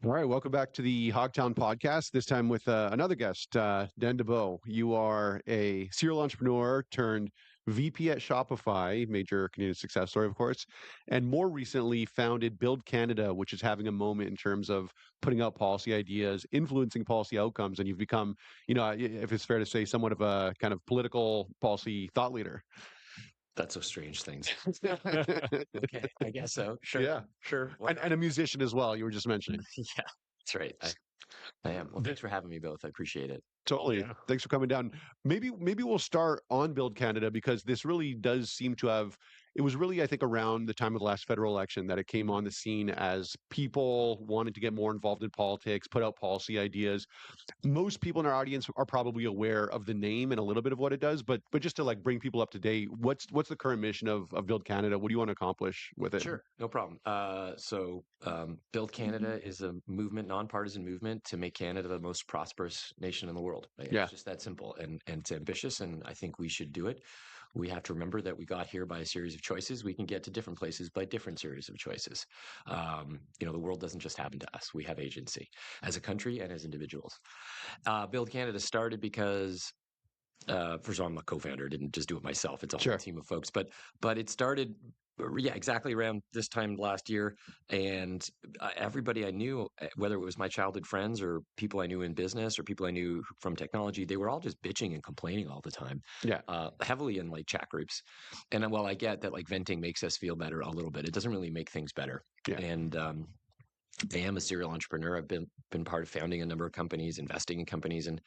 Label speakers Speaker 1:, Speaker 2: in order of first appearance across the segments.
Speaker 1: All right, welcome back to the Hogtown podcast. This time with another guest, Dan Debow. You are a serial entrepreneur turned VP at Shopify, major Canadian success story, of course, and more recently founded Build Canada, which is having a moment in terms of putting out policy ideas, influencing policy outcomes, and you've become, if it's fair to say, somewhat of a kind of political policy thought leader.
Speaker 2: That's so strange things. Okay, I guess so. Sure,
Speaker 1: Yeah,
Speaker 2: sure. Why
Speaker 1: and
Speaker 2: not?
Speaker 1: a musician as well. You were just mentioning.
Speaker 2: Yeah, that's right. I am. Well, thanks for having me both. I appreciate it.
Speaker 1: Totally.
Speaker 2: Yeah.
Speaker 1: Thanks for coming down. Maybe we'll start on Build Canada because this really does seem to have it was really, I think, around the time of the last federal election that it came on the scene as people wanted to get more involved in politics, put out policy ideas. Most people in our audience are probably aware of the name and a little bit of what it does, but just to like bring people up to date, what's the current mission of Build Canada? What do you want to accomplish with it?
Speaker 2: Sure, no problem. Build Canada is a movement, nonpartisan movement to make Canada the most prosperous nation in the world. Right? It's
Speaker 1: Yeah.
Speaker 2: just that simple, and it's ambitious, and I think we should do it. We have to remember that we got here by a series of choices. We can get to different places by different series of choices. The world doesn't just happen to us. We have agency as a country and as individuals. Build Canada started because first of all, I'm a co-founder. Didn't just do it myself. It's a whole
Speaker 1: Sure.
Speaker 2: team of folks. But it started, yeah, exactly around this time last year. And everybody I knew, whether it was my childhood friends or people I knew in business or people I knew from technology, they were all just bitching and complaining all the time,
Speaker 1: Yeah.
Speaker 2: heavily in like chat groups. And while I get that like venting makes us feel better a little bit, it doesn't really make things better.
Speaker 1: Yeah.
Speaker 2: And I am a serial entrepreneur. I've been part of founding a number of companies, investing in companies, and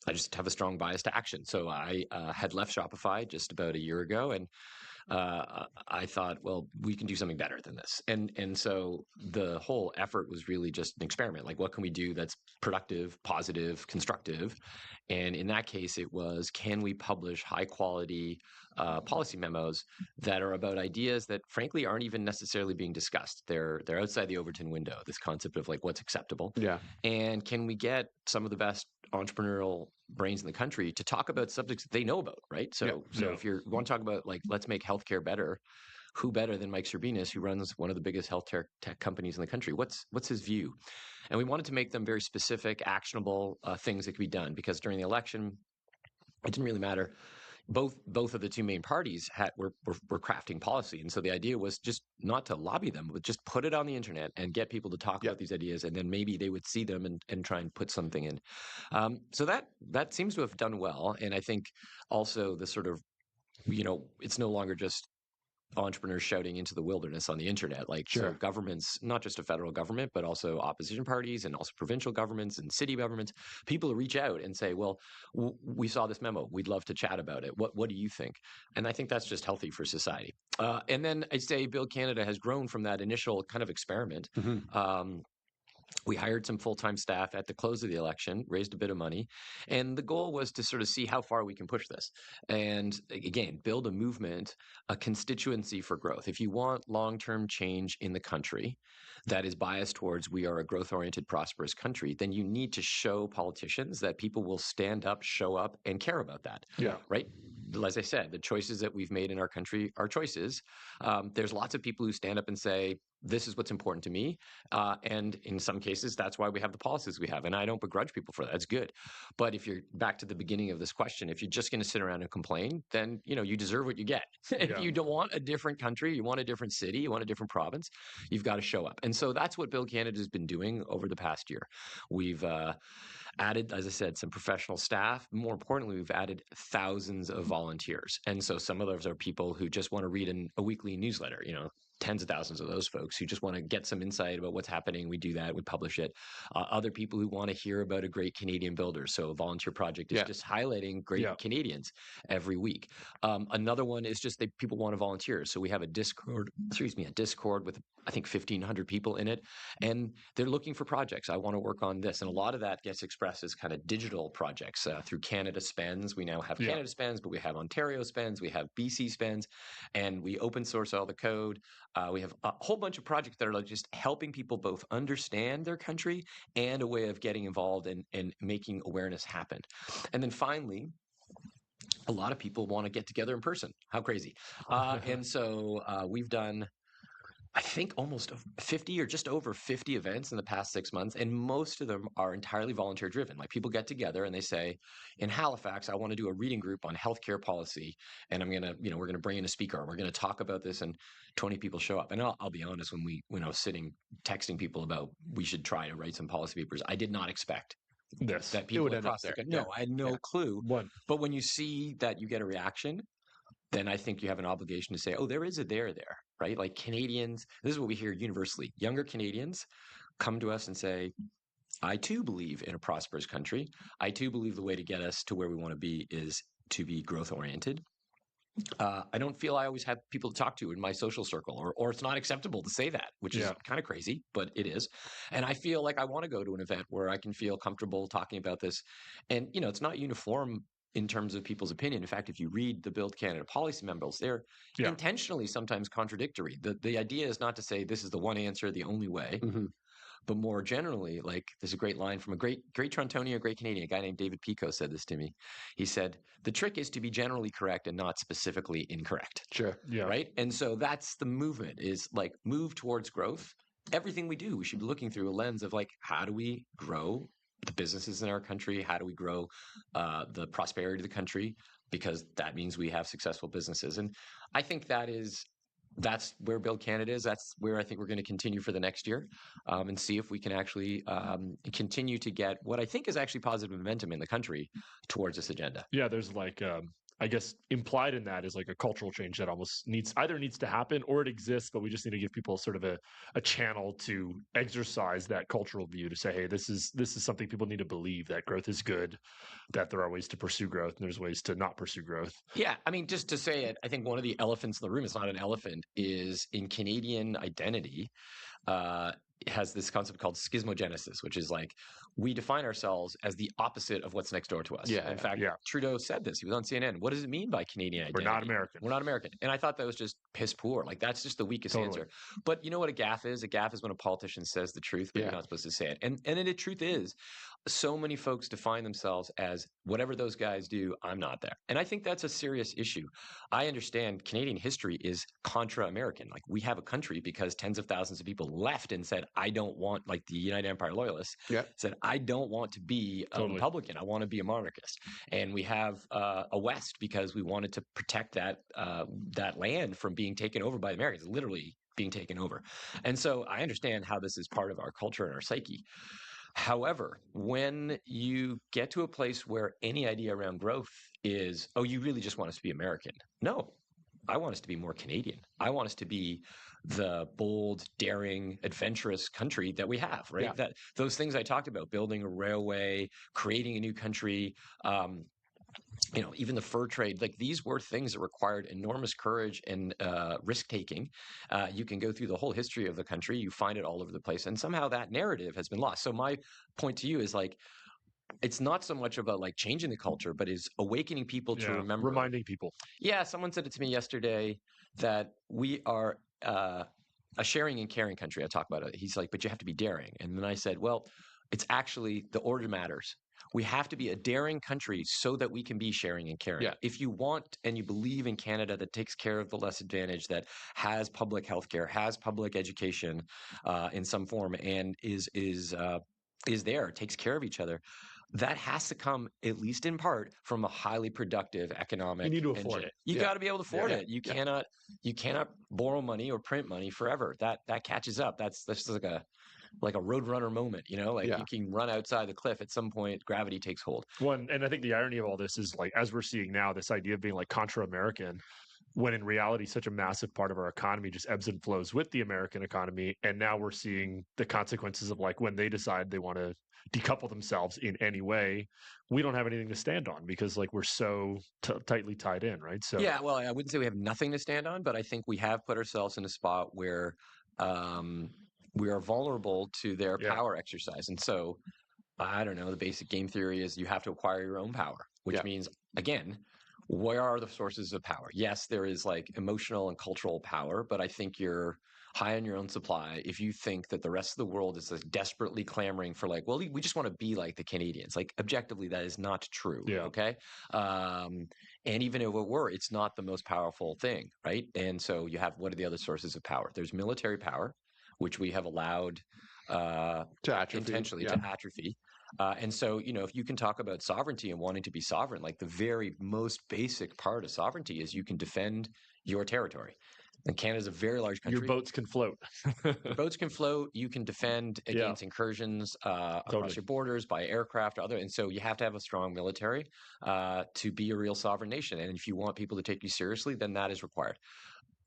Speaker 2: I just have a strong bias to action. So I had left Shopify just about a year ago, and I thought, well, we can do something better than this. And so the whole effort was really just an experiment. Like, what can we do that's productive, positive, constructive? And in that case, it was, can we publish high quality policy memos that are about ideas that, frankly, aren't even necessarily being discussed? They're outside the Overton window. This concept of like what's acceptable,
Speaker 1: Yeah.
Speaker 2: and can we get some of the best entrepreneurial brains in the country to talk about subjects that they know about, right?
Speaker 1: Yeah.
Speaker 2: So if you want to talk about like let's make healthcare better, who better than Mike Serbinis, who runs one of the biggest healthcare tech companies in the country? What's his view? And we wanted to make them very specific, actionable things that could be done, because during the election, it didn't really matter. Both of the two main parties were crafting policy, and so the idea was just not to lobby them, but just put it on the internet and get people to talk
Speaker 1: Yeah.
Speaker 2: about these ideas, and then maybe they would see them and try and put something in. So that seems to have done well, and I think also the sort of, it's no longer just entrepreneurs shouting into the wilderness on the internet. Like, so
Speaker 1: Sure.
Speaker 2: governments, not just a federal government, but also opposition parties and also provincial governments and city governments, people reach out and say, well, we saw this memo. We'd love to chat about it. What do you think? And I think that's just healthy for society. And then I'd say Build Canada has grown from that initial kind of experiment.
Speaker 1: Hmm.
Speaker 2: We hired some full-time staff at the close of the election, raised a bit of money, and the goal was to sort of see how far we can push this. And again, build a movement, a constituency for growth. If you want long-term change in the country that is biased towards we are a growth-oriented, prosperous country, then you need to show politicians that people will stand up, show up, and care about that.
Speaker 1: Yeah.
Speaker 2: Right? As I said, the choices that we've made in our country are choices. There's lots of people who stand up and say, this is what's important to me. And in some cases, that's why we have the policies we have. And I don't begrudge people for that. It's good. But if you're back to the beginning of this question, if you're just going to sit around and complain, then you deserve what you get. If you don't want a different country, you want a different city, you want a different province, you've got to show up. And so that's what Build Canada has been doing over the past year. We've added, as I said, some professional staff. More importantly, we've added thousands of volunteers. And so some of those are people who just want to read a weekly newsletter, tens of thousands of those folks who just want to get some insight about what's happening. We do that. We publish it. Other people who want to hear about a great Canadian builder. So a volunteer project is just highlighting great Canadians every week. Another one is just that people want to volunteer. So we have a Discord with, I think, 1,500 people in it. And they're looking for projects. I want to work on this. And a lot of that gets expressed as kind of digital projects through Canada Spends. We now have Canada Spends, but we have Ontario Spends. We have BC Spends. And we open source all the code. We have a whole bunch of projects that are like just helping people both understand their country and a way of getting involved and making awareness happen. And then finally, a lot of people want to get together in person. How crazy. And so we've done I think almost 50 or just over 50 events in the past 6 months, and most of them are entirely volunteer driven. Like people get together and they say, in Halifax, I want to do a reading group on healthcare policy, and we're gonna bring in a speaker, and we're gonna talk about this, and 20 people show up. And I'll be honest, when I was sitting texting people about we should try to write some policy papers, I did not expect that
Speaker 1: It
Speaker 2: people
Speaker 1: would end up
Speaker 2: across the
Speaker 1: there.
Speaker 2: country. No, I had no clue.
Speaker 3: One.
Speaker 2: But when you see that you get a reaction, then I think you have an obligation to say, oh, there is a there there, right? Like Canadians, this is what we hear universally. Younger Canadians come to us and say, I too believe in a prosperous country. I too believe the way to get us to where we want to be is to be growth oriented. I don't feel I always have people to talk to in my social circle, or it's not acceptable to say that, which is kind of crazy, but it is. And I feel like I want to go to an event where I can feel comfortable talking about this. And, it's not uniform in terms of people's opinion. In fact, if you read the Build Canada policy memos, they're intentionally sometimes contradictory. The idea is not to say this is the one answer, the only way. But more generally, like there's a great line from a great Torontonian, a great Canadian, a guy named David Pico said this to me. He said, the trick is to be generally correct and not specifically incorrect.
Speaker 1: Sure.
Speaker 3: Yeah.
Speaker 2: Right. And so that's the movement, is like move towards growth. Everything we do, we should be looking through a lens of like, how do we grow the businesses in our country? How do we grow the prosperity of the country? Because that means we have successful businesses. And I think that's where Build Canada is. That's where I think we're going to continue for the next year, and see if we can actually continue to get what I think is actually positive momentum in the country towards this agenda.
Speaker 3: Yeah, there's like, I guess implied in that is like a cultural change that almost needs to happen, or it exists, but we just need to give people sort of a channel to exercise that cultural view to say, hey, this is something people need to believe, that growth is good, that there are ways to pursue growth and there's ways to not pursue growth.
Speaker 2: Yeah, I mean, just to say it, I think one of the elephants in the room, it's not an elephant, is in Canadian identity, has this concept called schismogenesis, which is like we define ourselves as the opposite of what's next door to us. In fact, Trudeau said this. He was on CNN. What does it mean by Canadian identity?
Speaker 3: We're not American.
Speaker 2: We're not American. And I thought that was just piss poor. Like that's just the weakest answer. But you know what a gaffe is? A gaffe is when a politician says the truth, but you're not supposed to say it. And the truth is, so many folks define themselves as whatever those guys do, I'm not there. And I think that's a serious issue. I understand Canadian history is contra-American. Like we have a country because tens of thousands of people left and said, I don't want, like the United Empire Loyalists said, I don't want to be a Republican. I want to be a monarchist. And we have a West because we wanted to protect that land from being taken over by the Americans, literally being taken over. And so I understand how this is part of our culture and our psyche. However, when you get to a place where any idea around growth is, oh, you really just want us to be American. No, I want us to be more Canadian. I want us to be the bold, daring, adventurous country that we have, right?
Speaker 1: Yeah.
Speaker 2: That those things I talked about, building a railway, creating a new country, even the fur trade, like these were things that required enormous courage and risk taking. You can go through the whole history of the country, you find it all over the place, and somehow that narrative has been lost. So my point to you is like, it's not so much about like changing the culture, but is awakening people to remember.
Speaker 3: Reminding people.
Speaker 2: Yeah, someone said it to me yesterday that we are a sharing and caring country. I talk about it. He's like, but you have to be daring. And then I said, well, it's actually the order matters. We have to be a daring country so that we can be sharing and caring.
Speaker 1: Yeah.
Speaker 2: If you want and you believe in Canada that takes care of the less advantaged, that has public healthcare, has public education in some form, and is there, takes care of each other, that has to come, at least in part, from a highly productive economic.
Speaker 3: You need to afford it.
Speaker 2: You got to be able to afford it. You cannot borrow money or print money forever. That catches up. That's like a roadrunner moment, you can run outside the cliff. At some point, gravity takes hold.
Speaker 3: And I think the irony of all this is like, as we're seeing now, this idea of being like contra-American, when in reality, such a massive part of our economy just ebbs and flows with the American economy. And now we're seeing the consequences of like when they decide they want to decouple themselves in any way, we don't have anything to stand on because like we're so tightly tied in, right? So
Speaker 2: yeah, well, I wouldn't say we have nothing to stand on, but I think we have put ourselves in a spot where we are vulnerable to their power exercise. And so, I don't know, the basic game theory is you have to acquire your own power, which means, again, where are the sources of power? Yes, there is like emotional and cultural power, but I think you're high on your own supply if you think that the rest of the world is like desperately clamoring for like, well, we just want to be like the Canadians. Like objectively, that is not true. Okay. And even if it were, it's not the most powerful thing, right? And so you have, what are the other sources of power? There's military power, which we have allowed
Speaker 1: To atrophy.
Speaker 2: intentionally
Speaker 1: Yeah.
Speaker 2: to atrophy. And so, if you can talk about sovereignty and wanting to be sovereign, like the very most basic part of sovereignty is you can defend your territory. And Canada's a very large country.
Speaker 3: Your boats can float.
Speaker 2: Your boats can float. You can defend against incursions across your borders by aircraft or other. And so you have to have a strong military to be a real sovereign nation. And if you want people to take you seriously, then that is required.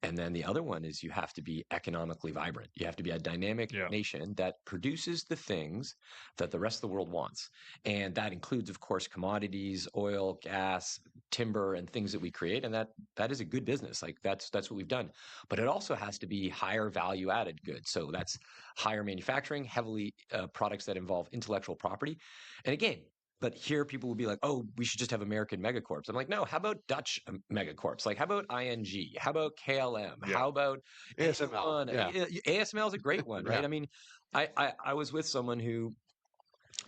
Speaker 2: And then the other one is you have to be economically vibrant. You have to be a dynamic nation that produces the things that the rest of the world wants. And that includes, of course, commodities, oil, gas, timber, and things that we create. And that is a good business. Like that's what we've done. But it also has to be higher value added goods. So that's higher manufacturing, heavily products that involve intellectual property. And again, but here people will be like, oh, we should just have American megacorps. I'm like, no, how about Dutch megacorps? Like, how about ING? How about KLM? How about
Speaker 1: ASML?
Speaker 2: ASML is a great one, right?
Speaker 1: Yeah.
Speaker 2: I mean, I was with someone who,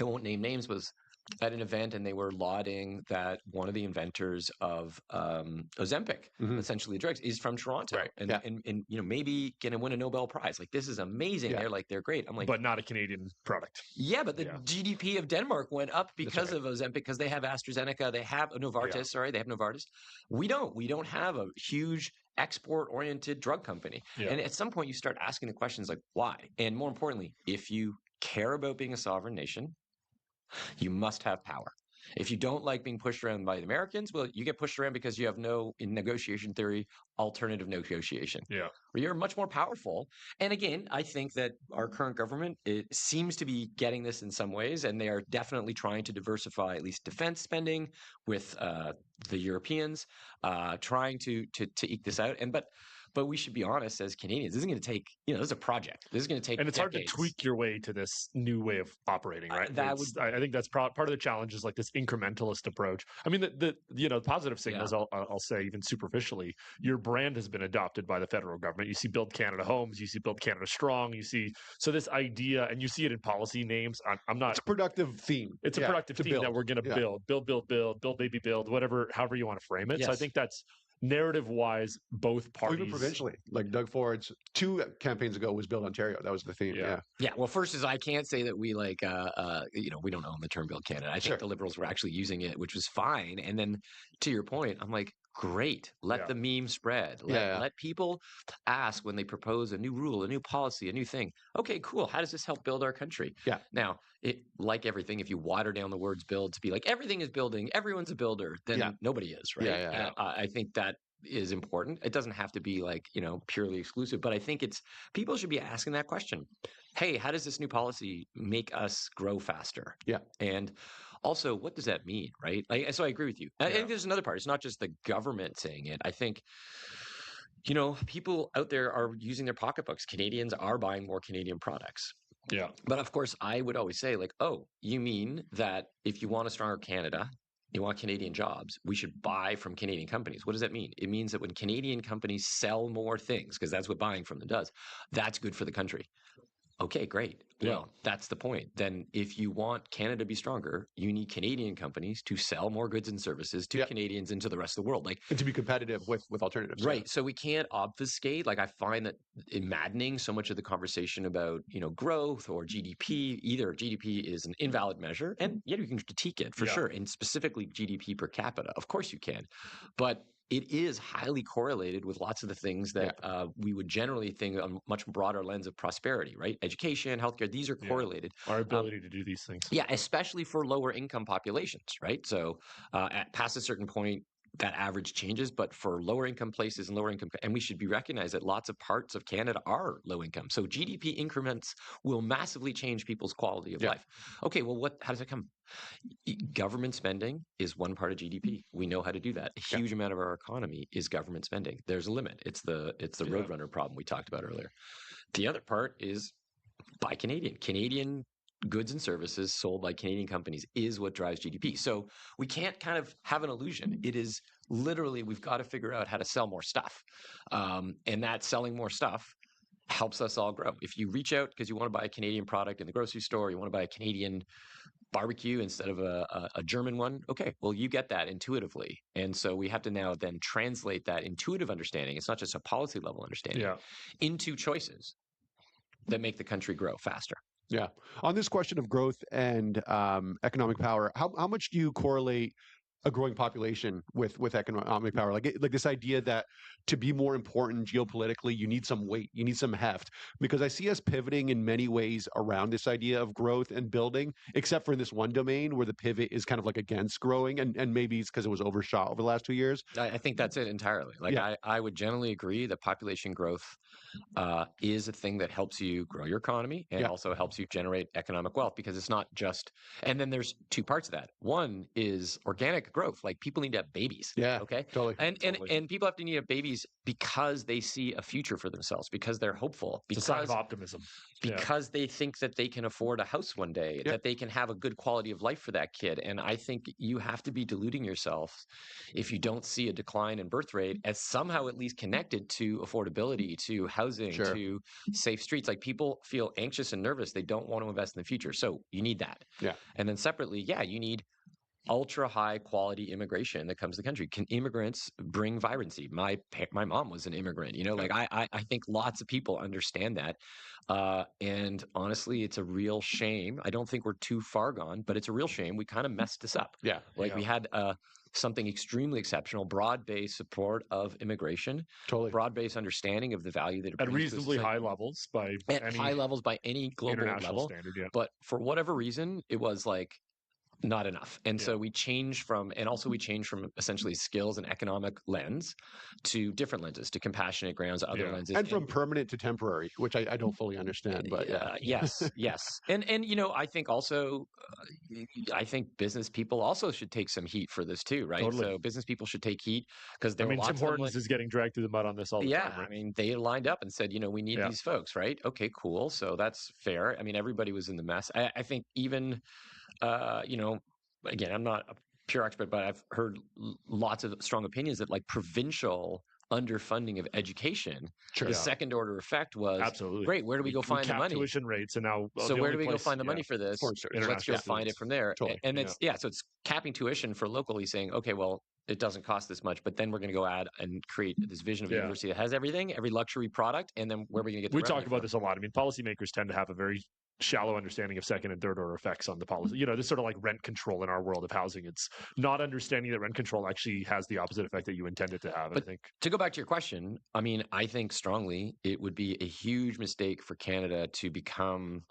Speaker 2: I won't name names, was at an event and they were lauding that one of the inventors of Ozempic, essentially drugs, is from Toronto,
Speaker 3: Right.
Speaker 2: and maybe gonna win a Nobel Prize. Like, this is amazing.
Speaker 1: Yeah.
Speaker 2: They're great. I'm like,
Speaker 3: but not a Canadian product.
Speaker 2: Yeah, but the GDP of Denmark went up because of Ozempic, because they have AstraZeneca, they have Novartis. Sorry, they have Novartis. We don't. We don't have a huge export-oriented drug company.
Speaker 3: Yeah.
Speaker 2: And at some point, you start asking the questions like, why? And more importantly, if you care about being a sovereign nation, you must have power. If you don't like being pushed around by the Americans, well, you get pushed around because you have no, in negotiation theory, alternative negotiation.
Speaker 3: Yeah.
Speaker 2: Where you're much more powerful. And again, I think that our current government, it seems to be getting this in some ways, and they are definitely trying to diversify at least defense spending with the Europeans, trying to eke this out. But we should be honest, as Canadians, this is going to take, this is a project. This is going to take
Speaker 3: And it's
Speaker 2: decades.
Speaker 3: hard to tweak your way to this new way of operating, right? I think that's part of the challenge is like this incrementalist approach. I mean, the positive signals, I'll say even superficially, your brand has been adopted by the federal government. You see Build Canada Homes, you see Build Canada Strong, so this idea, and you see it in policy names. It's
Speaker 1: a productive theme.
Speaker 3: It's a productive theme that we're going to build, baby build, whatever, however you want to frame it. Yes. So I think that's narrative-wise, both parties.
Speaker 1: Even provincially, like Doug Ford's 2 campaigns ago was Build Ontario. That was the theme.
Speaker 2: Yeah. Well, first is I can't say that we we don't own the term Build Canada. I think the Liberals were actually using it, which was fine. And then to your point, I'm like, great. Let the meme spread. Let people ask when they propose a new rule, a new policy, a new thing. Okay, cool. How does this help build our country?
Speaker 1: Yeah.
Speaker 2: Now, like everything, if you water down the words build to be like everything is building, everyone's a builder, then nobody is, right?
Speaker 1: Yeah.
Speaker 2: I think that is important. It doesn't have to be like, purely exclusive, but I think people should be asking that question. Hey, how does this new policy make us grow faster?
Speaker 1: Yeah.
Speaker 2: And also, what does that mean, right? So I agree with you. I think there's another part. It's not just the government saying it. I think, people out there are using their pocketbooks. Canadians are buying more Canadian products.
Speaker 3: Yeah.
Speaker 2: But of course, I would always say like, oh, you mean that if you want a stronger Canada, you want Canadian jobs, we should buy from Canadian companies. What does that mean? It means that when Canadian companies sell more things, because that's what buying from them does, that's good for the country. Okay, great. Well, that's the point. Then if you want Canada to be stronger, you need Canadian companies to sell more goods and services to Canadians and to the rest of the world.
Speaker 1: And to be competitive with alternatives.
Speaker 2: Right. Yeah. So we can't obfuscate. Like I find that maddening so much of the conversation about, growth or GDP. Either GDP is an invalid measure, and you can critique it for sure. And specifically GDP per capita. Of course you can. But it is highly correlated with lots of the things that we would generally think on a much broader lens of prosperity, right? Education, healthcare, these are correlated.
Speaker 3: Our ability to do these things.
Speaker 2: Yeah, especially for lower income populations, right? So past a certain point, that average changes, but for lower income places and lower income, and we should be recognized that lots of parts of Canada are low income. So GDP increments will massively change people's quality of life. Okay, well, how does it come? Government spending is one part of GDP. We know how to do that. A huge amount of our economy is government spending. There's a limit. It's the Roadrunner problem we talked about earlier. The other part is buy Canadian. Canadian goods and services sold by Canadian companies is what drives GDP. So we can't kind of have an illusion. It is literally, we've got to figure out how to sell more stuff. And that selling more stuff helps us all grow. If you reach out because you want to buy a Canadian product in the grocery store, you want to buy a Canadian barbecue instead of a German one. Okay, well, you get that intuitively. And so we have to now then translate that intuitive understanding. It's not just a policy level understanding into choices that make the country grow faster.
Speaker 1: Yeah. On this question of growth and economic power, how much do you correlate a growing population with economic power? Like this idea that to be more important geopolitically, you need some weight, you need some heft. Because I see us pivoting in many ways around this idea of growth and building, except for in this one domain where the pivot is kind of like against growing, and maybe it's because it was overshot over the last 2 years.
Speaker 2: I think that's it entirely. Like I would generally agree that population growth is a thing that helps you grow your economy and also helps you generate economic wealth, because it's not just, and then there's two parts of that. One is organic growth. Like people need to have babies.
Speaker 1: Yeah.
Speaker 2: Okay.
Speaker 1: Totally.
Speaker 2: And people have to need to have babies because they see a future for themselves, because they're hopeful, because
Speaker 3: it's a sign of optimism,
Speaker 2: because they think that they can afford a house one day, that they can have a good quality of life for that kid. And I think you have to be deluding yourself if you don't see a decline in birth rate as somehow at least connected to affordability, to housing, to safe streets. Like people feel anxious and nervous. They don't want to invest in the future. So you need that.
Speaker 1: Yeah.
Speaker 2: And then separately, you need ultra high quality immigration that comes to the country. Can immigrants bring vibrancy? My mom was an immigrant, like I think lots of people understand that. And honestly, it's a real shame. I don't think we're too far gone, but it's a real shame. We kind of messed this up.
Speaker 1: Yeah.
Speaker 2: We had something extremely exceptional, broad-based support of immigration, broad-based understanding of the value that it brings
Speaker 3: at reasonably high levels by
Speaker 2: any global level.
Speaker 3: Standard,
Speaker 2: But for whatever reason, it was like not enough. And so we changed from essentially skills and economic lens to different lenses, to compassionate grounds, other lenses.
Speaker 1: And from permanent to temporary, which I don't fully understand, but
Speaker 2: yes. And I think also, I think business people also should take some heat for this too, right?
Speaker 3: Totally.
Speaker 2: So business people should take heat, because
Speaker 3: Tim Hortons is getting dragged through the mud on this all the time, right?
Speaker 2: I mean, they lined up and said, we need these folks, right? Okay, cool. So that's fair. I mean, everybody was in the mess. I think even again, I'm not a pure expert, but I've heard lots of strong opinions that like provincial underfunding of education, the second order effect was great. Where do we go find the money?
Speaker 3: Tuition rates, and now
Speaker 2: where do we go find the money for this? Let's go find it from there.
Speaker 1: Totally.
Speaker 2: And it's so it's capping tuition for locally, saying, okay, well, it doesn't cost this much, but then we're going to go add and create this vision of a university that has everything, every luxury product, and then where are we going to get the
Speaker 3: We talk about this a lot. I mean, policymakers tend to have a very shallow understanding of second and third order effects on the policy. This sort of like rent control in our world of housing. It's not understanding that rent control actually has the opposite effect that you intend it to have.
Speaker 2: But
Speaker 3: I think,
Speaker 2: to go back to your question, I mean, I think strongly it would be a huge mistake for Canada to become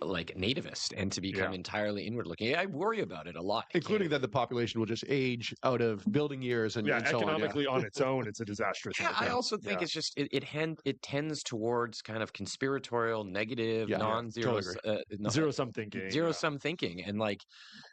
Speaker 2: like nativist and to become entirely inward looking. I worry about it a lot.
Speaker 1: Including that the population will just age out of building years and so
Speaker 3: economically
Speaker 1: on.
Speaker 3: on its own, it's a disastrous.
Speaker 2: I also think it's just it tends towards kind of conspiratorial, negative, non-zero,
Speaker 3: zero-sum thinking.
Speaker 2: Zero-sum thinking, and like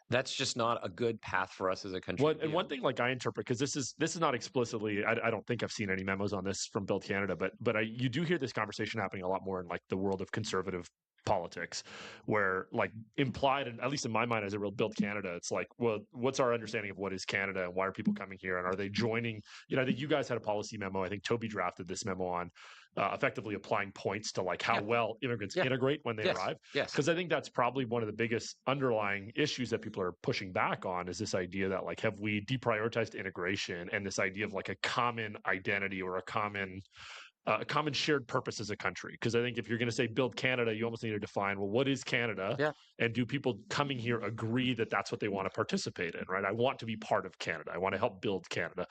Speaker 2: that's just not a good path for us as a country.
Speaker 3: And one thing, like I interpret, because this is not explicitly, I don't think I've seen any memos on this from Build Canada, but you do hear this conversation happening a lot more in like the world of conservative politics, where like implied, and at least in my mind as a real Build Canada, it's like, well, what's our understanding of what is Canada and why are people coming here, and are they joining? I think you guys had a policy memo. I think Toby drafted this memo on effectively applying points to like how well immigrants integrate when they arrive.
Speaker 2: Yes,
Speaker 3: because I think that's probably one of the biggest underlying issues that people are pushing back on, is this idea that like, have we deprioritized integration and this idea of like a common identity or a common shared purpose as a country? Because I think if you're going to say Build Canada, you almost need to define, well, what is Canada? And do people coming here agree that that's what they want to participate in, right? I want to be part of Canada. I want to help build Canada.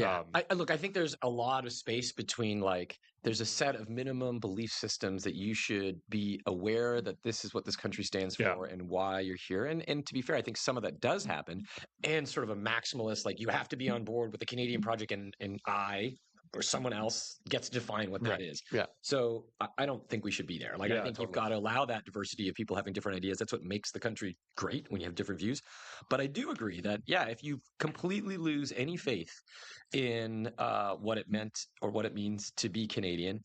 Speaker 2: I think there's a lot of space between like, there's a set of minimum belief systems that you should be aware that this is what this country stands for and why you're here. And to be fair, I think some of that does happen. And sort of a maximalist, like you have to be on board with the Canadian project and I or someone else gets to define what that is. So I don't think we should be there. Like I think you've got to allow that diversity of people having different ideas. That's what makes the country great, when you have different views. But I do agree that, if you completely lose any faith in what it meant or what it means to be Canadian,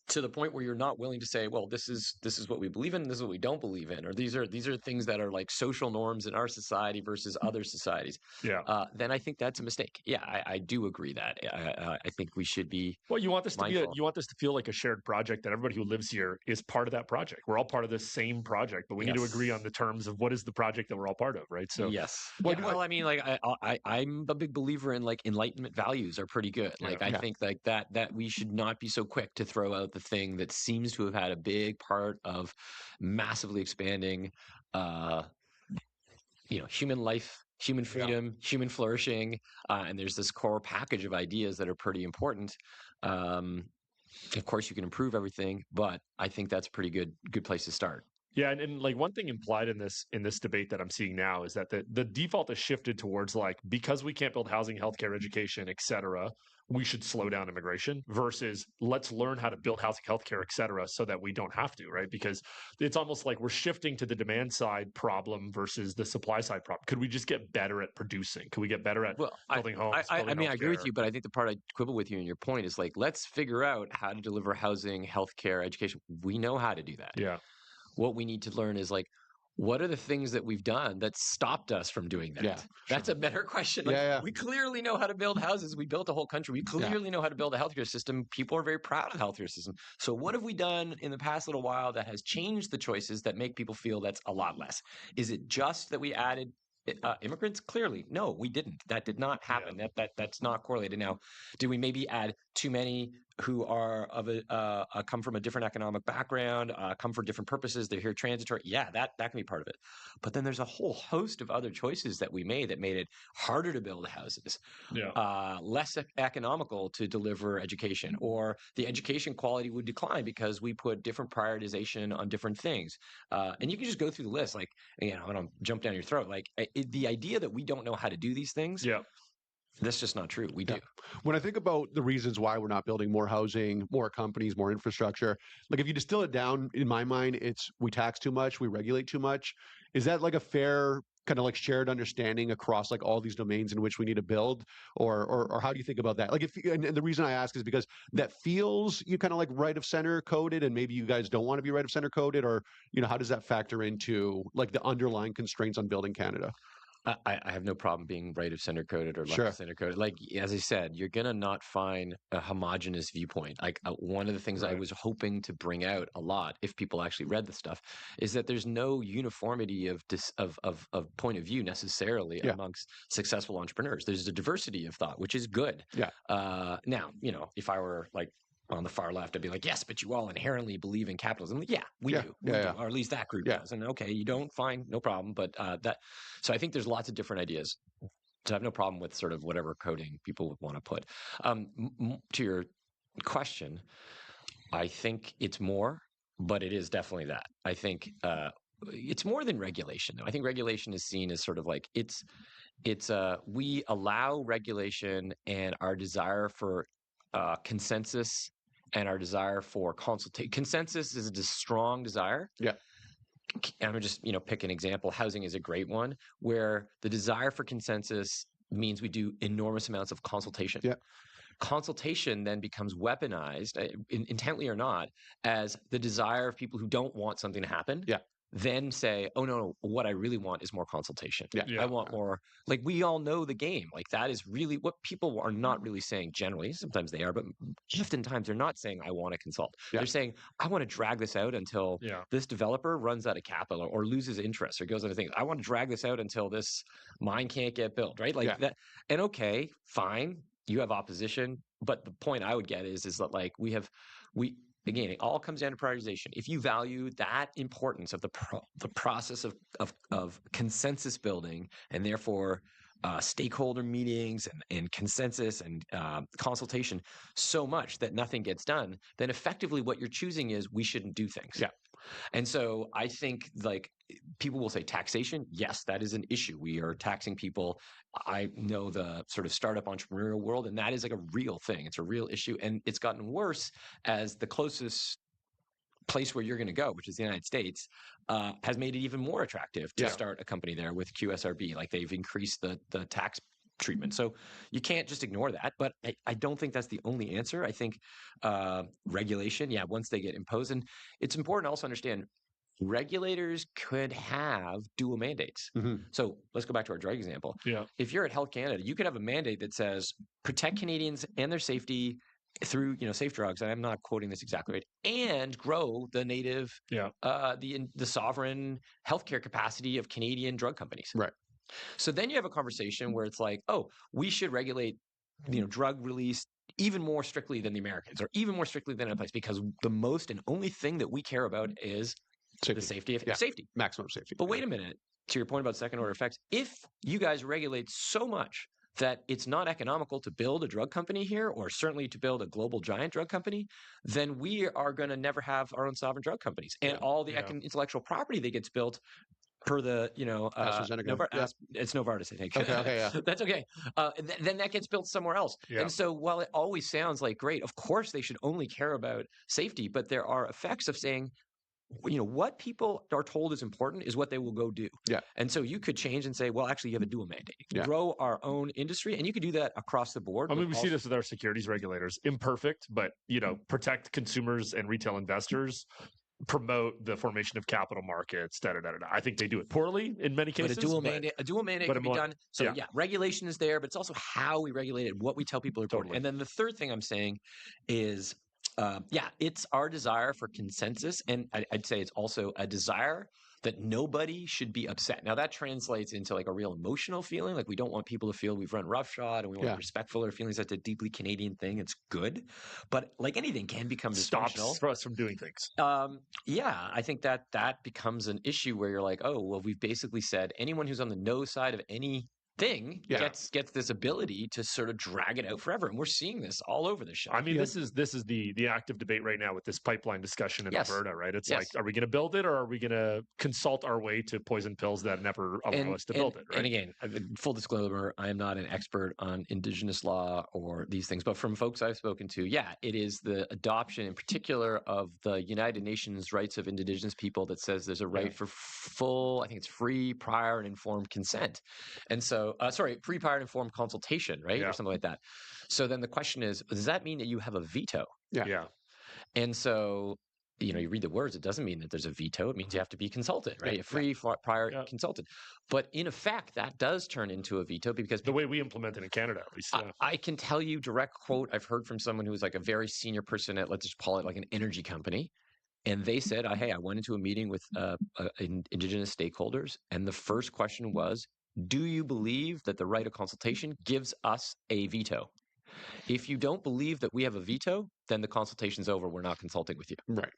Speaker 2: to the point where you're not willing to say, well, this is what we believe in, this is what we don't believe in, or these are things that are like social norms in our society versus other societies,
Speaker 3: Yeah.
Speaker 2: then I think that's a mistake. Yeah, I do agree that. I think we should be
Speaker 3: Well, you want this to be
Speaker 2: mindful.
Speaker 3: you want this to feel like a shared project, that everybody who lives here is part of that project. We're all part of this same project, but we need to agree on the terms of what is the project that we're all part of, right? So
Speaker 2: Yes.
Speaker 1: Well,
Speaker 2: Yeah, well, I mean, like I'm a big believer in like Enlightenment values are pretty good. Like I think like that we should not be so quick to throw out the thing that seems to have had a big part of massively expanding human life, human freedom, human flourishing, and there's this core package of ideas that are pretty important. Of course, you can improve everything, but I think that's a pretty good place to start.
Speaker 3: Yeah, and like one thing implied in this debate that I'm seeing now is that the default has shifted towards like, because we can't build housing, healthcare, education, et cetera, we should slow down immigration, versus let's learn how to build housing, healthcare, et cetera, so that we don't have to, right? Because it's almost like we're shifting to the demand side problem versus the supply side problem. Could we just get better at producing? Could we get better at building homes?
Speaker 2: I mean, I agree with you, but I think the part I quibble with you in your point is like, let's figure out how to deliver housing, healthcare, education. We know how to do that.
Speaker 3: Yeah.
Speaker 2: What we need to learn is like, what are the things that we've done that stopped us from doing that?
Speaker 1: Yeah,
Speaker 2: That's a better question. Like, we clearly know how to build houses. We built a whole country. We clearly know how to build a healthcare system. People are very proud of the healthcare system. So what have we done in the past little while that has changed the choices that make people feel that's a lot less? Is it just that we added immigrants? Clearly, no, we didn't. That did not happen. That's not correlated. Now, do we maybe add too many who are of come from a different economic background, come for different purposes? They're here transitory. Yeah, that can be part of it. But then there's a whole host of other choices that we made that made it harder to build houses, less economical to deliver education, or the education quality would decline because we put different prioritization on different things. And you can just go through the list, like, I don't jump down your throat. Like the idea that we don't know how to do these things.
Speaker 3: Yeah.
Speaker 2: That's just not true. We do.
Speaker 1: When I think about the reasons why we're not building more housing, more companies, more infrastructure, like if you distill it down, in my mind, it's we tax too much, we regulate too much. Is that like a fair kind of like shared understanding across like all these domains in which we need to build, or how do you think about that? Like and the reason I ask is because that feels you kind of like right of center coded, and maybe you guys don't want to be right of center coded, or how does that factor into like the underlying constraints on building Canada?
Speaker 2: I have no problem being right of center coded or left of center coded. Like, as I said, you're going to not find a homogenous viewpoint. Like one of the things I was hoping to bring out a lot, if people actually read the stuff, is that there's no uniformity of point of view necessarily amongst successful entrepreneurs. There's a diversity of thought, which is good.
Speaker 1: Yeah.
Speaker 2: Now, if I were like on the far left, I'd be like, yes, but you all inherently believe in capitalism. Yeah, we do. We do. Or at least that group does. And okay, you don't, fine, no problem. But so I think there's lots of different ideas. So I have no problem with sort of whatever coding people would want to put. To your question, I think it's more, but it is definitely that. I think it's more than regulation, though. I think regulation is seen as sort of like we allow regulation, and our desire for consensus and our desire for consultation. Consensus is a strong desire.
Speaker 1: Yeah.
Speaker 2: I'm gonna just pick an example. Housing is a great one, where the desire for consensus means we do enormous amounts of consultation.
Speaker 1: Yeah.
Speaker 2: Consultation then becomes weaponized, intently or not, as the desire of people who don't want something to happen.
Speaker 1: Yeah.
Speaker 2: Then say, oh, no, what I really want is more consultation.
Speaker 1: Yeah.
Speaker 2: I want more. Like, we all know the game. Like, that is really what people are not really saying generally. Sometimes they are, but oftentimes they're not saying, I want to consult.
Speaker 1: Yeah.
Speaker 2: They're saying, I want to drag this out until this developer runs out of capital or loses interest or goes into things. I want to drag this out until this mine can't get built, right? Like that. And okay, fine. You have opposition. But the point I would get is that like again, it all comes down to prioritization. If you value that importance of the process of consensus building, and therefore stakeholder meetings and consensus and consultation so much that nothing gets done, then effectively what you're choosing is we shouldn't do things.
Speaker 1: Yeah.
Speaker 2: And so I think like people will say taxation. Yes, that is an issue. We are taxing people. I know the sort of startup entrepreneurial world, and that is like a real thing. It's a real issue. And it's gotten worse as the closest place where you're going to go, which is the United States, has made it even more attractive to start a company there with QSRB. Like they've increased the tax treatment. So you can't just ignore that. But I don't think that's the only answer. I think regulation, once they get imposed, and it's important to also understand regulators could have dual mandates. So let's go back to our drug example.
Speaker 3: Yeah.
Speaker 2: If you're at Health Canada, you could have a mandate that says protect Canadians and their safety through safe drugs, and I'm not quoting this exactly right, and grow the native, the sovereign healthcare capacity of Canadian drug companies.
Speaker 1: Right.
Speaker 2: So then you have a conversation where it's like, oh, we should regulate, drug release even more strictly than the Americans, or even more strictly than other places, because the most and only thing that we care about is the safety of safety,
Speaker 1: maximum safety.
Speaker 2: But wait a minute, to your point about second order effects, if you guys regulate so much that it's not economical to build a drug company here, or certainly to build a global giant drug company, then we are going to never have our own sovereign drug companies. And all the intellectual property that gets built per the, it's Novartis, I think.
Speaker 1: Okay,
Speaker 2: That's okay. Then that gets built somewhere else. Yeah. And so while it always sounds like, great, of course they should only care about safety, but there are effects of saying, what people are told is important is what they will go do.
Speaker 1: Yeah.
Speaker 2: And so you could change and say, well, actually, you have a dual mandate. Grow our own industry, and you could do that across the board.
Speaker 3: I mean, we see this with our securities regulators. Imperfect, but, protect consumers and retail investors, promote the formation of capital markets, I think they do it poorly in many cases.
Speaker 2: But a dual mandate can be done. So regulation is there, but it's also how we regulate it, what we tell people are important. And then the third thing I'm saying is, it's our desire for consensus, and I'd say it's also a desire that nobody should be upset. Now that translates into like a real emotional feeling, like we don't want people to feel we've run roughshod, and we want to be respectful of their feelings. That's a deeply Canadian thing. It's good, but like anything can become dysfunctional.
Speaker 3: Stops us from doing things.
Speaker 2: I think that becomes an issue where you're like, oh, well, we've basically said anyone who's on the no side of any thing gets this ability to sort of drag it out forever, and we're seeing this all over the show.
Speaker 3: I mean, this is the active debate right now with this pipeline discussion in Alberta, right? It's like, are we going to build it, or are we going to consult our way to poison pills that never allow us to build it? Right?
Speaker 2: And again, full disclosure, I am not an expert on Indigenous law or these things, but from folks I've spoken to, it is the adoption, in particular, of the United Nations Rights of Indigenous People that says there's a right for full, I think it's free, prior, and informed consent, and so. Free, prior, and informed consultation, right? Or something like that. So then the question is, does that mean that you have a veto?
Speaker 3: Yeah.
Speaker 2: And so, you read the words, it doesn't mean that there's a veto. It means you have to be consulted, right? Free, prior, consulted. But in effect, that does turn into a veto because
Speaker 3: the way we implement it in Canada, at least.
Speaker 2: I can tell you direct quote I've heard from someone who was like a very senior person at, let's just call it like an energy company. And they said, hey, I went into a meeting with Indigenous stakeholders. And the first question was, do you believe that the right of consultation gives us a veto? If you don't believe that we have a veto, then the consultation's over. We're not consulting with you.
Speaker 1: Right.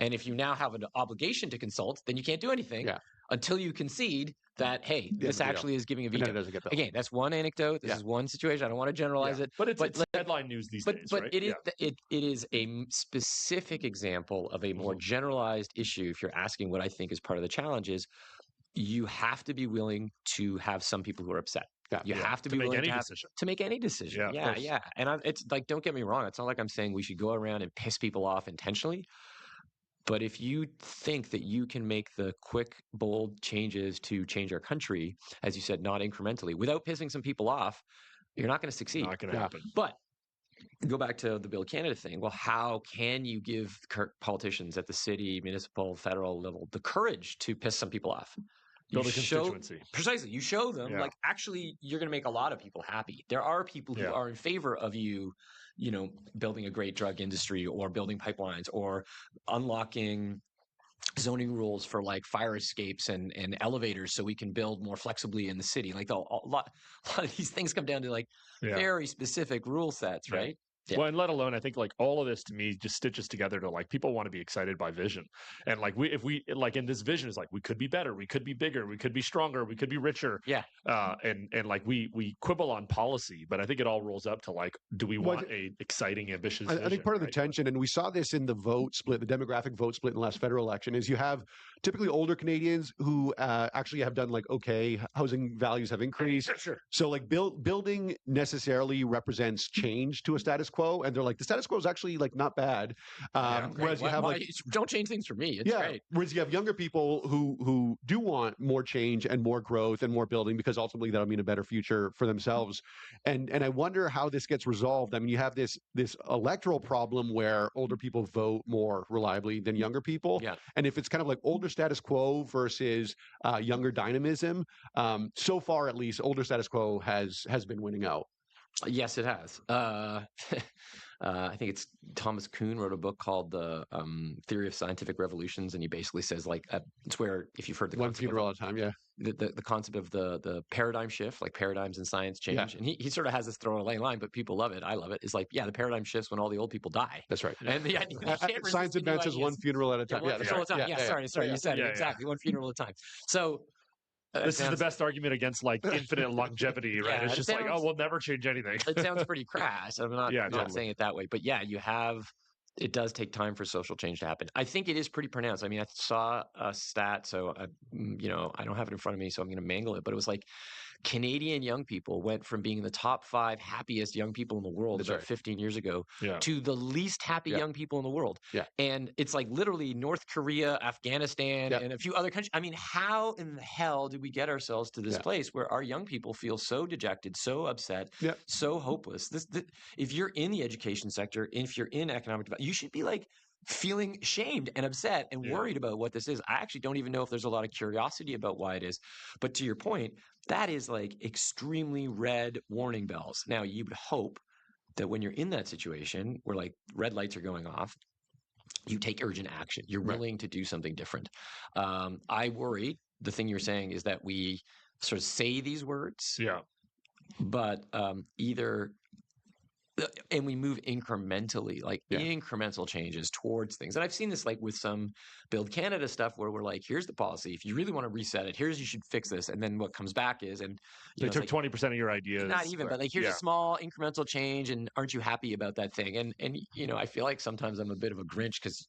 Speaker 2: And if you now have an obligation to consult, then you can't do anything until you concede that, hey, this actually is giving a veto. Again, that's one anecdote. This is one situation. I don't want to generalize it.
Speaker 3: But it's headline news these days,
Speaker 2: but
Speaker 3: right?
Speaker 2: it is a specific example of a more generalized issue. If you're asking what I think is part of the challenge is, you have to be willing to have some people who are upset. You have to be willing to make any decision. Yeah. And it's like, don't get me wrong. It's not like I'm saying we should go around and piss people off intentionally. But if you think that you can make the quick, bold changes to change our country, as you said, not incrementally, without pissing some people off, you're not going to succeed.
Speaker 3: Not going to happen.
Speaker 2: But go back to the Build Canada thing. Well, how can you give politicians at the city, municipal, federal level the courage to piss some people off?
Speaker 3: Build a constituency.
Speaker 2: Precisely. You show them, like, actually, you're going to make a lot of people happy. There are people who are in favor of you, building a great drug industry or building pipelines or unlocking zoning rules for like fire escapes and elevators so we can build more flexibly in the city. Like a lot of these things come down to like very specific rule sets, right?
Speaker 3: Yeah. Well, and let alone, I think like all of this to me just stitches together to like people want to be excited by vision. And like if we like in this vision is like we could be better, we could be bigger, we could be stronger, we could be richer.
Speaker 2: Yeah.
Speaker 3: And like we quibble on policy, but I think it all rolls up to like, do we want a exciting, ambitious vision?
Speaker 1: I think part of the tension, and we saw this in the vote split, the demographic vote split in the last federal election, is you have typically older Canadians who actually have done like, okay, housing values have increased.
Speaker 2: Sure.
Speaker 1: So like building necessarily represents change to a status quo. quo, and they're like, the status quo is actually like not bad. Whereas you have
Speaker 2: don't change things for me. It's great.
Speaker 1: Whereas you have younger people who do want more change and more growth and more building, because ultimately that'll mean a better future for themselves. And I wonder how this gets resolved. I mean, you have this electoral problem where older people vote more reliably than younger people.
Speaker 2: Yeah.
Speaker 1: And if it's kind of like older status quo versus younger dynamism, so far at least, older status quo has been winning out.
Speaker 2: Yes, it has. I think it's Thomas Kuhn wrote a book called The Theory of Scientific Revolutions, and he basically says like it's where, if you've heard the
Speaker 1: one funeral at a time,
Speaker 2: the concept of the paradigm shift, like paradigms in science change, and he sort of has this throwaway line, but people love it. I love it. It's like, the paradigm shifts when all the old people die.
Speaker 1: That's right.
Speaker 2: And the idea
Speaker 1: science advances one funeral at a time.
Speaker 2: Sorry, you said it exactly. One funeral at a time. So.
Speaker 3: This is the best argument against like infinite longevity, right? It's just like, we'll never change anything.
Speaker 2: It sounds pretty crass. I'm not saying it that way, but it does take time for social change to happen. I think it is pretty pronounced. I mean, I saw a stat, so I don't have it in front of me, so I'm going to mangle it, but it was like Canadian young people went from being the top 5 happiest young people in the world about 15 years ago to the least happy young people in the world.
Speaker 1: Yeah.
Speaker 2: And it's like literally North Korea, Afghanistan, and a few other countries. I mean, how in the hell did we get ourselves to this place where our young people feel so dejected, so upset, so hopeless? If you're in the education sector, if you're in economic development, you should be like feeling shamed and upset and worried about what this is. I actually don't even know if there's a lot of curiosity about why it is. But to your point, that is like extremely red warning bells. Now, you would hope that when you're in that situation where like red lights are going off, you take urgent action. You're willing to do something different. I worry the thing you're saying is that we sort of say these words, but either and we move incrementally, like incremental changes towards things. And I've seen this like with some Build Canada stuff where we're like, here's the policy. If you really want to reset it, you should fix this. And then what comes back is, and
Speaker 3: they took 20% of your ideas.
Speaker 2: Not even, but like, here's a small incremental change. And aren't you happy about that thing? And I feel like sometimes I'm a bit of a Grinch because,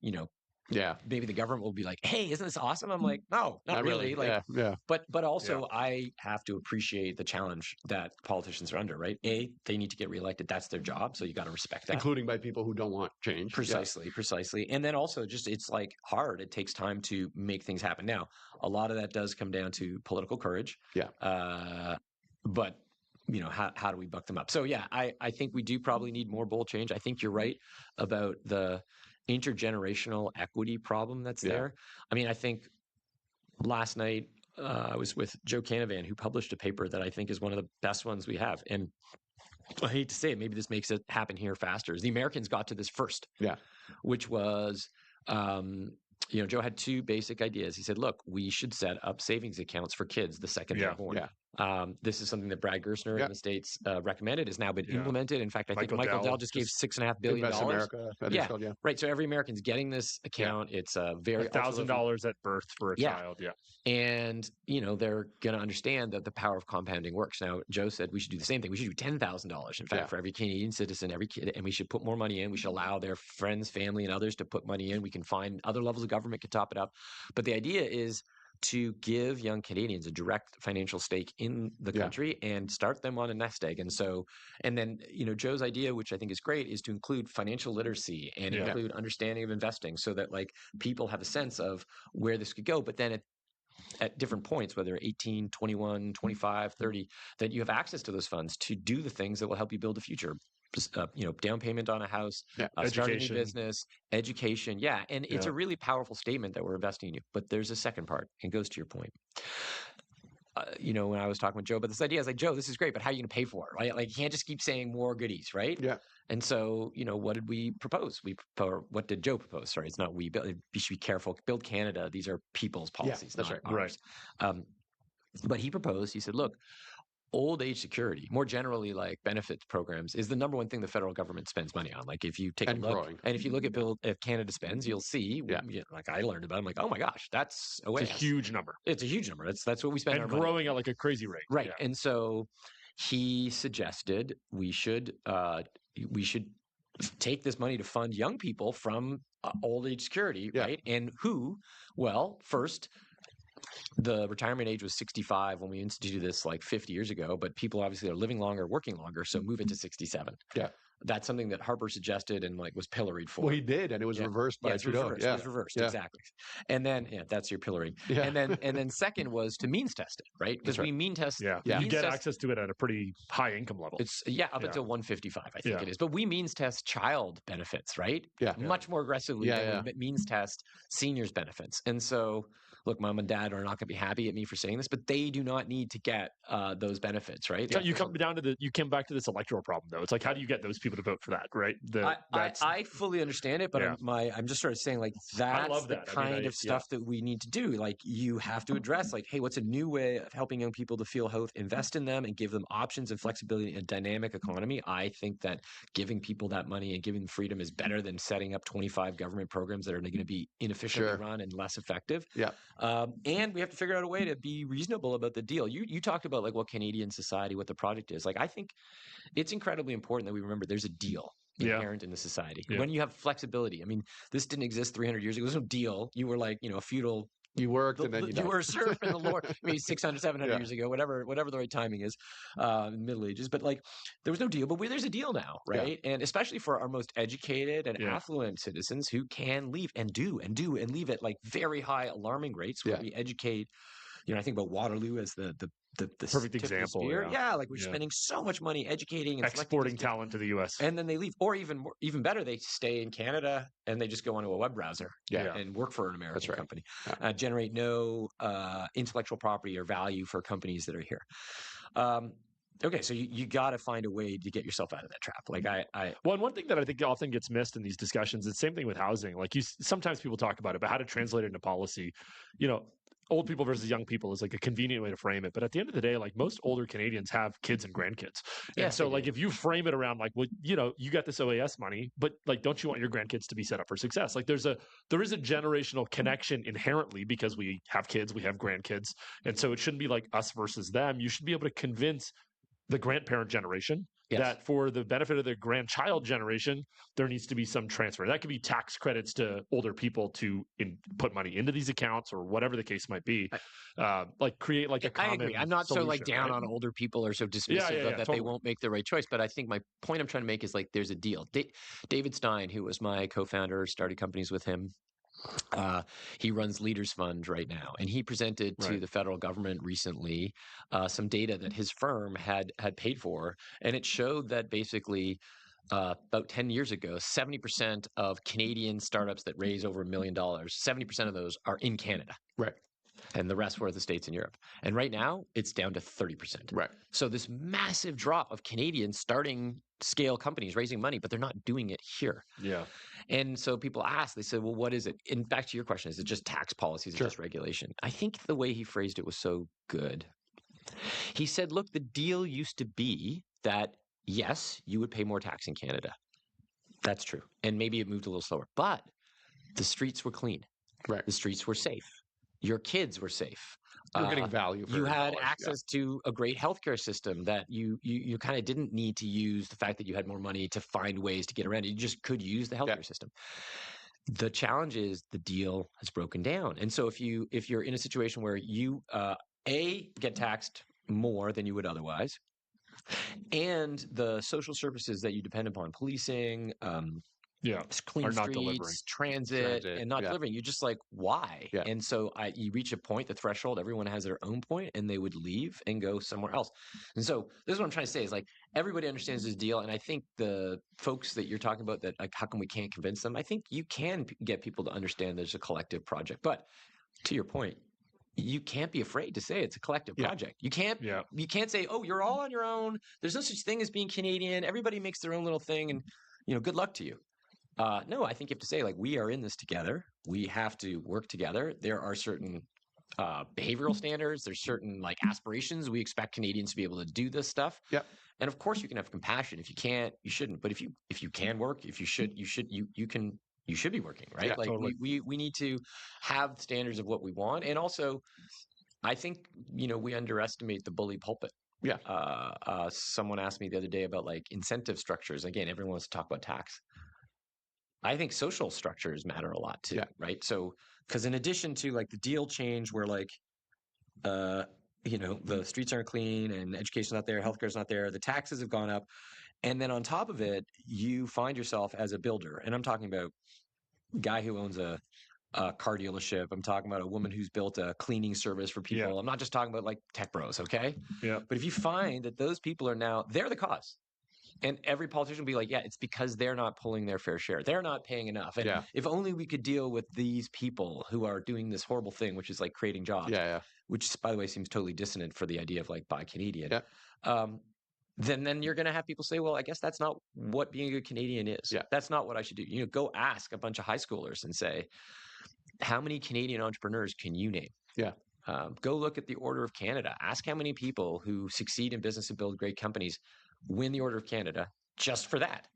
Speaker 2: maybe the government will be like, hey, isn't this awesome? I'm like, no, not really. Like, but also I have to appreciate the challenge that politicians are under, right? They need to get reelected. That's their job. So you got to respect that.
Speaker 1: Including by people who don't want change.
Speaker 2: Precisely. And then also just, it's like hard. It takes time to make things happen. Now, a lot of that does come down to political courage. But how do we buck them up? So I think we do probably need more bold change. I think you're right about the intergenerational equity problem that's there. I mean, I think last night I was with Joe Canavan, who published a paper that I think is one of the best ones we have. And I hate to say it, maybe this makes it happen here faster, is the Americans got to this first. Which was, Joe had 2 basic ideas. He said, look, we should set up savings accounts for kids the second they're born. This is something that Brad Gerstner in the States recommended, has now been implemented. In fact, I think Michael Dell just gave $6.5 billion.
Speaker 1: Invest America,
Speaker 2: right. So every American's getting this account. It's a very
Speaker 3: $1,000 at birth for a child.
Speaker 2: And they're going to understand that the power of compounding works. Now, Joe said we should do the same thing. We should do $10,000. In fact, for every Canadian citizen, every kid, and we should put more money in. We should allow their friends, family, and others to put money in. We can find other levels of government can top it up. But the idea is to give young Canadians a direct financial stake in the country and start them on a nest egg. And then, Joe's idea, which I think is great, is to include financial literacy and include understanding of investing so that like people have a sense of where this could go. But then at different points, whether 18, 21, 25, 30, that you have access to those funds to do the things that will help you build a future. Down payment on a house, starting a new business, education. And it's a really powerful statement that we're investing in you. But there's a second part, and goes to your point. When I was talking with Joe about this idea, I was like, Joe, this is great, but how are you going to pay for it? Right? Like, you can't just keep saying more goodies, right? And so, what did we propose? What did Joe propose? Sorry, it's not we. You should be careful. Build Canada. These are people's policies.
Speaker 1: That's
Speaker 2: not
Speaker 1: right.
Speaker 2: Ours. But he proposed. He said, look. Old age security, more generally like benefits programs, is the number one thing the federal government spends money on. Like if you take a look, and if you look at if Canada spends, you'll see, like I learned about, I'm like, oh my gosh, that's
Speaker 3: a huge number.
Speaker 2: It's a huge number. That's what we spend.
Speaker 3: And growing at like a crazy rate.
Speaker 2: Right. And so he suggested we should take this money to fund young people from old age security, right? And who? Well, first, the retirement age was 65 when we instituted this like 50 years ago, but people obviously are living longer, working longer, so move it to 67.
Speaker 1: Yeah.
Speaker 2: That's something that Harper suggested and like was pilloried for.
Speaker 1: Well, he did, and it was reversed by
Speaker 2: it's
Speaker 1: Trudeau.
Speaker 2: reversed. It was reversed, exactly. And then that's your pillory.
Speaker 1: Yeah.
Speaker 2: And then second was to means test it, right? Because we mean test.
Speaker 3: Yeah,
Speaker 2: you
Speaker 3: get access to it at a pretty high income level.
Speaker 2: It's up until 155, I think it is. But we means test child benefits, right?
Speaker 1: Yeah.
Speaker 2: Much more aggressively than we means test seniors benefits. And so, look, mom and dad are not going to be happy at me for saying this, but they do not need to get those benefits, right?
Speaker 3: So you come back to this electoral problem, though. It's like, how do you get those people to vote for that, right?
Speaker 2: I fully understand it, but I'm just sort of saying, like, that's the kind of stuff that we need to do. Like, you have to address, like, hey, what's a new way of helping young people to feel hope, invest in them, and give them options and flexibility in a dynamic economy? I think that giving people that money and giving them freedom is better than setting up 25 government programs that are going to be inefficiently run and less effective.
Speaker 1: Yeah.
Speaker 2: And we have to figure out a way to be reasonable about the deal. You talked about like what Canadian society, what the project is. Like, I think it's incredibly important that we remember there's a deal inherent in the society. When you have flexibility. I mean, this didn't exist 300 years ago. There's no deal. You were like, a feudal.
Speaker 1: You worked and then you
Speaker 2: were a serf in the Lord, maybe 600, 700 years ago, whatever the right timing is, in the Middle Ages. But like, there was no deal, but there's a deal now, right? And especially for our most educated and affluent citizens who can leave and leave at like very high alarming rates where we educate. I think about Waterloo as the
Speaker 3: perfect example.
Speaker 2: Like we're spending so much money educating and
Speaker 3: exporting talent to the U.S.
Speaker 2: and then they leave, or even better, they stay in Canada and they just go onto a web browser and work for an American company, generate no intellectual property or value for companies that are here. Okay, so you got to find a way to get yourself out of that trap. Like
Speaker 3: and one thing that I think often gets missed in these discussions, it's the same thing with housing. Like sometimes people talk about it, but how to translate it into policy. Old people versus young people is like a convenient way to frame it. But at the end of the day, like most older Canadians have kids and grandkids. And so like if you frame it around like, well, you got this OAS money, but like, don't you want your grandkids to be set up for success? Like there is a generational connection inherently because we have kids, we have grandkids. And so it shouldn't be like us versus them. You should be able to convince the grandparent generation that for the benefit of the grandchild generation, there needs to be some transfer. That could be tax credits to older people to put money into these accounts or whatever the case might be. Like create like a common
Speaker 2: I agree. I'm not
Speaker 3: solution,
Speaker 2: so like down on older people or so dismissive that they won't make the right choice. But I think my point I'm trying to make is like there's a deal. David Stein, who was my co-founder, started companies with him. He runs Leaders Fund right now, and he presented to the federal government recently some data that his firm had paid for, and it showed that basically about 10 years ago, 70% of Canadian startups that raise over $1 million, 70% of those are in Canada.
Speaker 1: Right.
Speaker 2: And the rest were the States and Europe. And right now, it's down to 30%.
Speaker 1: Right.
Speaker 2: So this massive drop of Canadians starting scale companies, raising money, but they're not doing it here.
Speaker 3: Yeah.
Speaker 2: And so people ask, they said, well, what is it? And back to your question, is it just tax policies or just regulation? I think the way he phrased it was so good. He said, look, the deal used to be that, yes, you would pay more tax in Canada. That's true. And maybe it moved a little slower. But the streets were clean.
Speaker 1: Right.
Speaker 2: The streets were safe. Your kids were safe.
Speaker 1: You're getting value.
Speaker 2: You had access to a great healthcare system that you kind of didn't need to use the fact that you had more money to find ways to get around it. You just could use the healthcare system. The challenge is the deal has broken down. And so if you're in a situation where you get taxed more than you would otherwise, and the social services that you depend upon, policing, clean streets, transit, and not delivering. You're just like, why?
Speaker 1: Yeah.
Speaker 2: And so you reach a point, the threshold, everyone has their own point, and they would leave and go somewhere else. And so this is what I'm trying to say is like, everybody understands this deal. And I think the folks that you're talking about that, like, how come we can't convince them? I think you can get people to understand there's a collective project. But to your point, you can't be afraid to say it's a collective project. You can't say, oh, you're all on your own. There's no such thing as being Canadian. Everybody makes their own little thing, and good luck to you. No, I think you have to say, like, we are in this together. We have to work together. There are certain behavioral standards. There's certain like aspirations. We expect Canadians to be able to do this stuff.
Speaker 1: Yep.
Speaker 2: And of course, you can have compassion. If you can't, you shouldn't. But if you can work, if you should, you should be working, right?
Speaker 3: Yeah,
Speaker 2: like
Speaker 3: totally.
Speaker 2: we need to have standards of what we want. And also, I think we underestimate the bully pulpit.
Speaker 1: Yeah.
Speaker 2: Someone asked me the other day about like incentive structures. Again, everyone wants to talk about tax. I think social structures matter a lot too, right? So, because in addition to like the deal change where like the streets aren't clean and education's not there, healthcare's not there, the taxes have gone up. And then on top of it, you find yourself as a builder. And I'm talking about a guy who owns a car dealership. I'm talking about a woman who's built a cleaning service for people.
Speaker 3: Yeah.
Speaker 2: I'm not just talking about like tech bros, okay?
Speaker 3: Yeah.
Speaker 2: But if you find that those people they're the cause. And every politician will be like, yeah, it's because they're not pulling their fair share. They're not paying enough. And if only we could deal with these people who are doing this horrible thing, which is like creating jobs, which, by the way, seems totally dissonant for the idea of like buy Canadian. Then you're going to have people say, well, I guess that's not what being a good Canadian is. That's not what I should do. Go ask a bunch of high schoolers and say, how many Canadian entrepreneurs can you name? Go look at the Order of Canada. Ask how many people who succeed in business and build great companies win the Order of Canada just for that.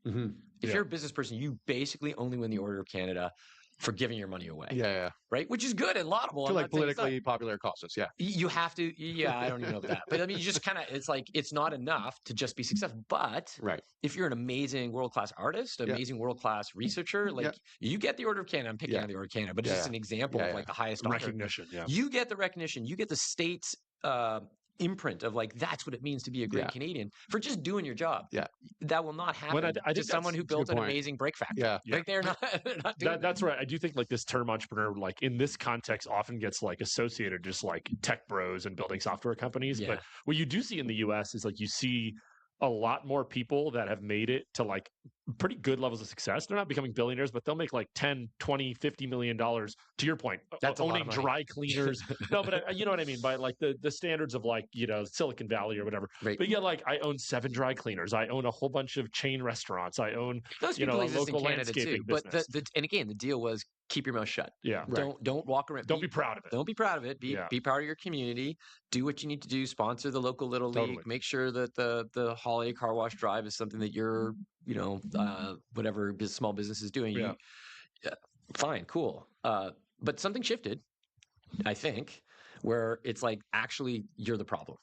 Speaker 2: If you're a business person, you basically only win the Order of Canada for giving your money away. Right? Which is good and laudable.
Speaker 1: To like politically popular causes.
Speaker 2: You have to. I don't even know that. But I mean, you just kind of, it's like, it's not enough to just be successful. But if you're an amazing world-class artist, amazing world-class researcher, like you get the Order of Canada. I'm picking on the Order of Canada, but just an example of like the highest
Speaker 3: recognition.
Speaker 2: You get the recognition. You get the state's imprint of like, that's what it means to be a great Canadian for just doing your job. That will not happen to someone who built an amazing brake factory. Like they're not doing
Speaker 3: that's right. I do think like this term entrepreneur, like in this context, often gets like associated just like tech bros and building software companies. But what you do see in the US is like you see a lot more people that have made it to like pretty good levels of success. They're not becoming billionaires, but they'll make like 10, 20, $50 million, to your point.
Speaker 2: That's
Speaker 3: owning dry cleaners. No, but you know what I mean by like the standards of like, Silicon Valley or whatever.
Speaker 2: Right.
Speaker 3: But like I own 7 dry cleaners. I own a whole bunch of chain restaurants. I own
Speaker 2: those
Speaker 3: a
Speaker 2: local
Speaker 3: landscaping
Speaker 2: too.
Speaker 3: business.
Speaker 2: But and again, the deal was keep your mouth shut. Don't walk around.
Speaker 3: Don't be proud of it.
Speaker 2: Don't be proud of it. Be part of your community. Do what you need to do. Sponsor the local little league. Make sure that the holiday car wash drive is something that you're whatever small business is doing. Fine, cool. But something shifted, I think, where it's like, actually, you're the problem.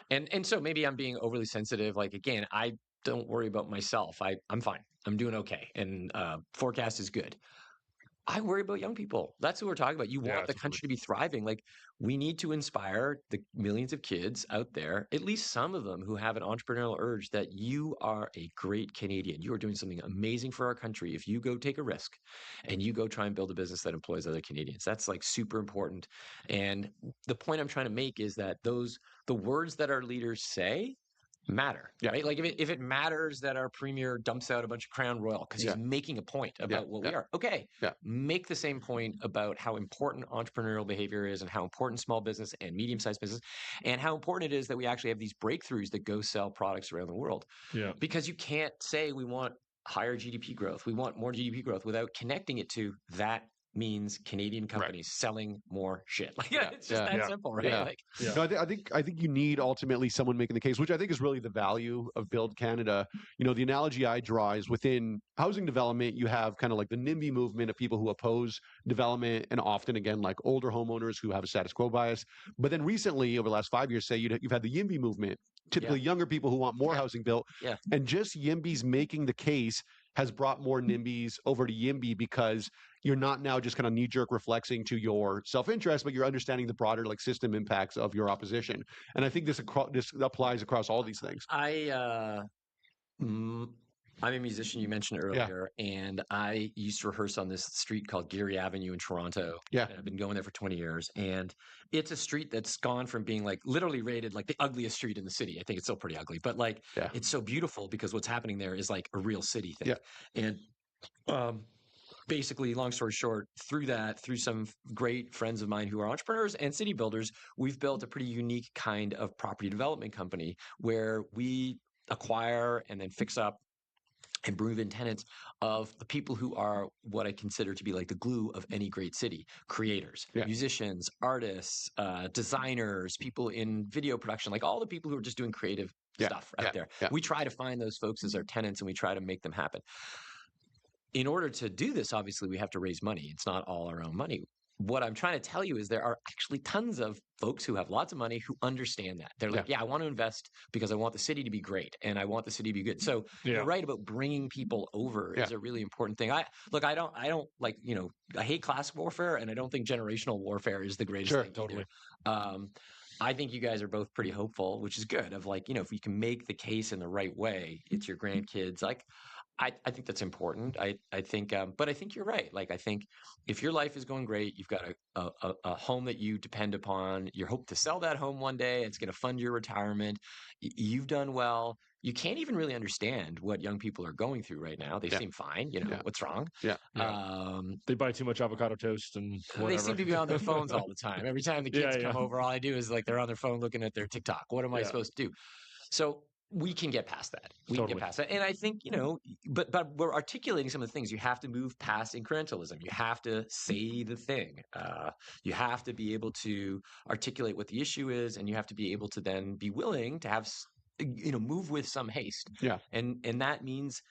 Speaker 2: And so maybe I'm being overly sensitive. Like, again, I don't worry about myself. I'm fine. I'm doing okay. And forecast is good. I worry about young people. That's what we're talking about. You want the country to be thriving. Like, we need to inspire the millions of kids out there, at least some of them who have an entrepreneurial urge, that you are a great Canadian. You are doing something amazing for our country. If you go take a risk and you go try and build a business that employs other Canadians, that's like super important. And the point I'm trying to make is that the words that our leaders say matter, right? Like if it matters that our premier dumps out a bunch of Crown Royal because he's making a point about what we are, make the same point about how important entrepreneurial behavior is and how important small business and medium-sized business and how important it is that we actually have these breakthroughs that go sell products around the world. Because you can't say we want higher GDP growth, we want more GDP growth without connecting it to that means Canadian companies selling more shit. Like it's just that simple, right?
Speaker 1: No, I think you need ultimately someone making the case, which I think is really the value of Build Canada. The analogy I draw is within housing development, you have kind of like the NIMBY movement of people who oppose development, and often again like older homeowners who have a status quo bias. But then recently, over the last 5 years, say you've had the YIMBY movement, typically younger people who want more housing built, and just YIMBYs making the case has brought more NIMBYs over to YIMBY because you're not now just kind of knee-jerk reflexing to your self-interest, but you're understanding the broader like system impacts of your opposition. And I think this applies across all these things.
Speaker 2: I'm a musician, you mentioned earlier, and I used to rehearse on this street called Geary Avenue in Toronto. And I've been going there for 20 years. And it's a street that's gone from being like literally rated like the ugliest street in the city. I think it's still pretty ugly, but like it's so beautiful because what's happening there is like a real city thing. And basically, long story short, through some great friends of mine who are entrepreneurs and city builders, we've built a pretty unique kind of property development company where we acquire and then fix up and move in tenants of the people who are what I consider to be like the glue of any great city: creators, musicians, artists, designers, people in video production, like all the people who are just doing creative stuff out there. We try to find those folks as our tenants and we try to make them happen. In order to do this, obviously, we have to raise money. It's not all our own money. what I'm trying to tell you is there are actually tons of folks who have lots of money who understand that. They're like, I want to invest because I want the city to be great and I want the city to be good. So you're right about bringing people over is a really important thing. I don't like, I hate class warfare, and I don't think generational warfare is the greatest thing
Speaker 3: totally.
Speaker 2: either. I think you guys are both pretty hopeful, which is good. Of like, if you can make the case in the right way, it's your grandkids. Like, I think that's important. I think, but I think you're right. Like, I think if your life is going great, you've got a home that you depend upon. You hope to sell that home one day. It's going to fund your retirement. You've done well. You can't even really understand what young people are going through right now. They seem fine. What's wrong?
Speaker 3: They buy too much avocado toast and whatever.
Speaker 2: They seem to be on their phones all the time. Every time the kids come over, all I do is like they're on their phone looking at their TikTok. What am I supposed to do? So we can get past that. We can get past that. And I think, but we're articulating some of the things. You have to move past incrementalism. You have to say the thing. You have to be able to articulate what the issue is, and you have to be able to then be willing to have, move with some haste.
Speaker 1: Yeah.
Speaker 2: And that means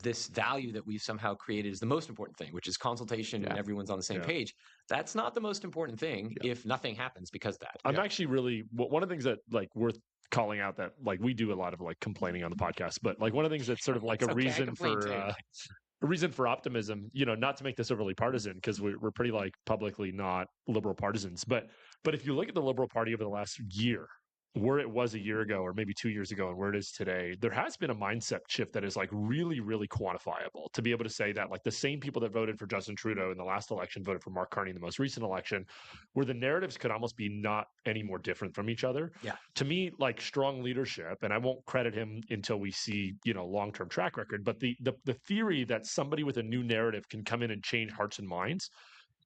Speaker 2: this value that we've somehow created is the most important thing, which is consultation and everyone's on the same page. That's not the most important thing if nothing happens because of that.
Speaker 3: I'm actually really, one of the things that like worth calling out that like we do a lot of like complaining on the podcast, but like one of the things that's sort of like a reason for optimism, not to make this overly partisan, because we're pretty like publicly not liberal partisans, but if you look at the Liberal Party over the last year, where it was a year ago or maybe 2 years ago and where it is today, there has been a mindset shift that is like really, really quantifiable to be able to say that like the same people that voted for Justin Trudeau in the last election voted for Mark Carney in the most recent election, where the narratives could almost be not any more different from each other.
Speaker 2: Yeah.
Speaker 3: To me, like strong leadership, and I won't credit him until we see, long-term track record, but the theory that somebody with a new narrative can come in and change hearts and minds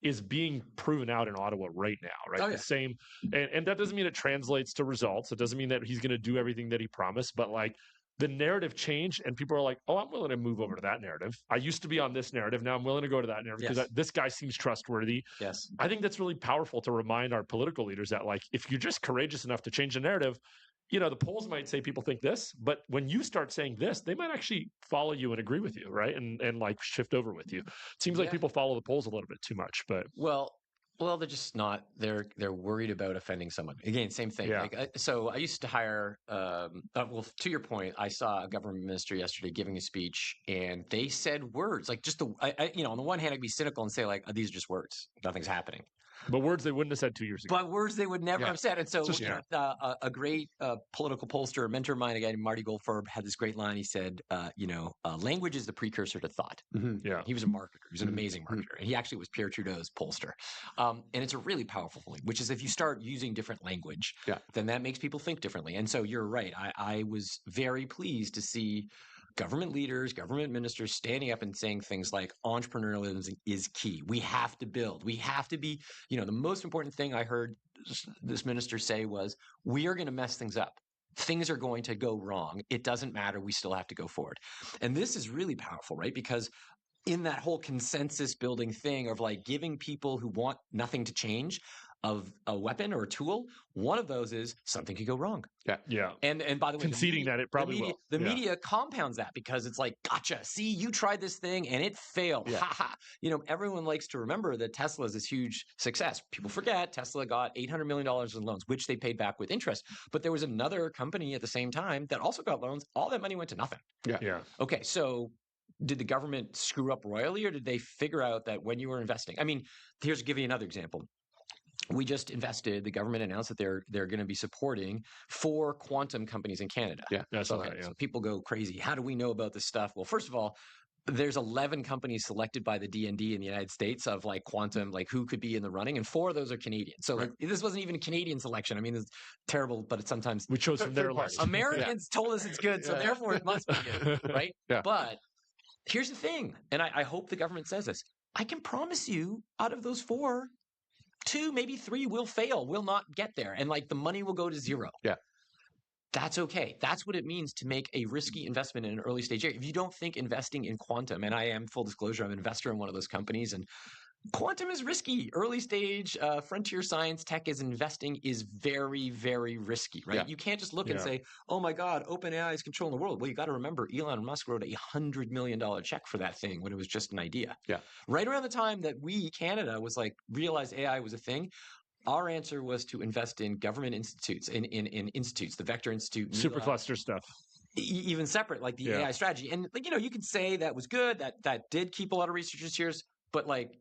Speaker 3: is being proven out in Ottawa right now, right?
Speaker 2: Oh, yeah.
Speaker 3: The same, and that doesn't mean it translates to results. It doesn't mean that he's going to do everything that he promised, but like the narrative changed and people are like, oh, I'm willing to move over to that narrative. I used to be on this narrative. Now I'm willing to go to that narrative because this guy seems trustworthy.
Speaker 2: Yes.
Speaker 3: I think that's really powerful to remind our political leaders that like, if you're just courageous enough to change the narrative, the polls might say people think this, but when you start saying this, they might actually follow you and agree with you, right? And like shift over with you. It seems like people follow the polls a little bit too much, but
Speaker 2: well, they're just not. They're worried about offending someone. Again, same thing.
Speaker 3: Yeah.
Speaker 2: Like, so I used to hire. Well, to your point, I saw a government minister yesterday giving a speech, and they said words like just on the one hand, I'd be cynical and say like, oh, these are just words. Nothing's happening.
Speaker 3: But words they wouldn't have said 2 years ago.
Speaker 2: But words they would never have said. And so a great political pollster, a mentor of mine, a guy named Marty Goldfarb, had this great line. He said, language is the precursor to thought.
Speaker 1: Mm-hmm.
Speaker 3: Yeah.
Speaker 2: He was a marketer. He was an amazing marketer. And he actually was Pierre Trudeau's pollster. And it's a really powerful thing, which is if you start using different language, then that makes people think differently. And so you're right. I was very pleased to see government leaders, government ministers standing up and saying things like entrepreneurialism is key. We have to build. We have to be, the most important thing I heard this minister say was, we are going to mess things up. Things are going to go wrong. It doesn't matter. We still have to go forward. And this is really powerful, right? Because in that whole consensus building thing of like giving people who want nothing to change of a weapon or a tool, one of those is something could go wrong.
Speaker 3: Yeah.
Speaker 2: And by the way,
Speaker 3: conceding that it probably will.
Speaker 2: The media compounds that because it's like, gotcha. See, you tried this thing and it failed. Ha ha. Everyone likes to remember that Tesla is this huge success. People forget Tesla got $800 million in loans, which they paid back with interest. But there was another company at the same time that also got loans. All that money went to nothing.
Speaker 3: Yeah.
Speaker 2: Okay, so did the government screw up royally, or did they figure out that when you were investing? I mean, here's give you another example. We just invested. The government announced that they're going to be supporting 4 quantum companies in Canada.
Speaker 3: Yeah, that's
Speaker 2: So people go crazy. How do we know about this stuff? Well, first of all, there's 11 companies selected by the DND in the United States of like quantum, like who could be in the running, and 4 of those are Canadian. So like, this wasn't even a Canadian selection. I mean, it's terrible, but it's sometimes
Speaker 3: we chose from their list.
Speaker 2: Americans told us it's good, so therefore it must be good, right?
Speaker 1: Yeah.
Speaker 2: But here's the thing, and I hope the government says this. I can promise you, out of those 4, 2, maybe 3 will fail, will not get there. And like the money will go to zero.
Speaker 1: Yeah.
Speaker 2: That's okay. That's what it means to make a risky investment in an early stage area. If you don't think investing in quantum, and I am, full disclosure, I'm an investor in one of those companies, and Quantum is risky. Early stage frontier science tech is investing is very, very risky, right?
Speaker 1: Yeah.
Speaker 2: You can't just look and
Speaker 3: Yeah.
Speaker 2: say, oh my God, OpenAI is controlling the world. Well, you got to remember Elon Musk wrote $100 million check for that thing when it was just an idea.
Speaker 1: Yeah.
Speaker 2: Right around the time that we, Canada, was like, realized AI was a thing, our answer was to invest in government institutes, in institutes, the Vector Institute,
Speaker 3: Supercluster stuff.
Speaker 2: Even separate, like the AI strategy. And like, you could say that was good, that did keep a lot of researchers here. But like,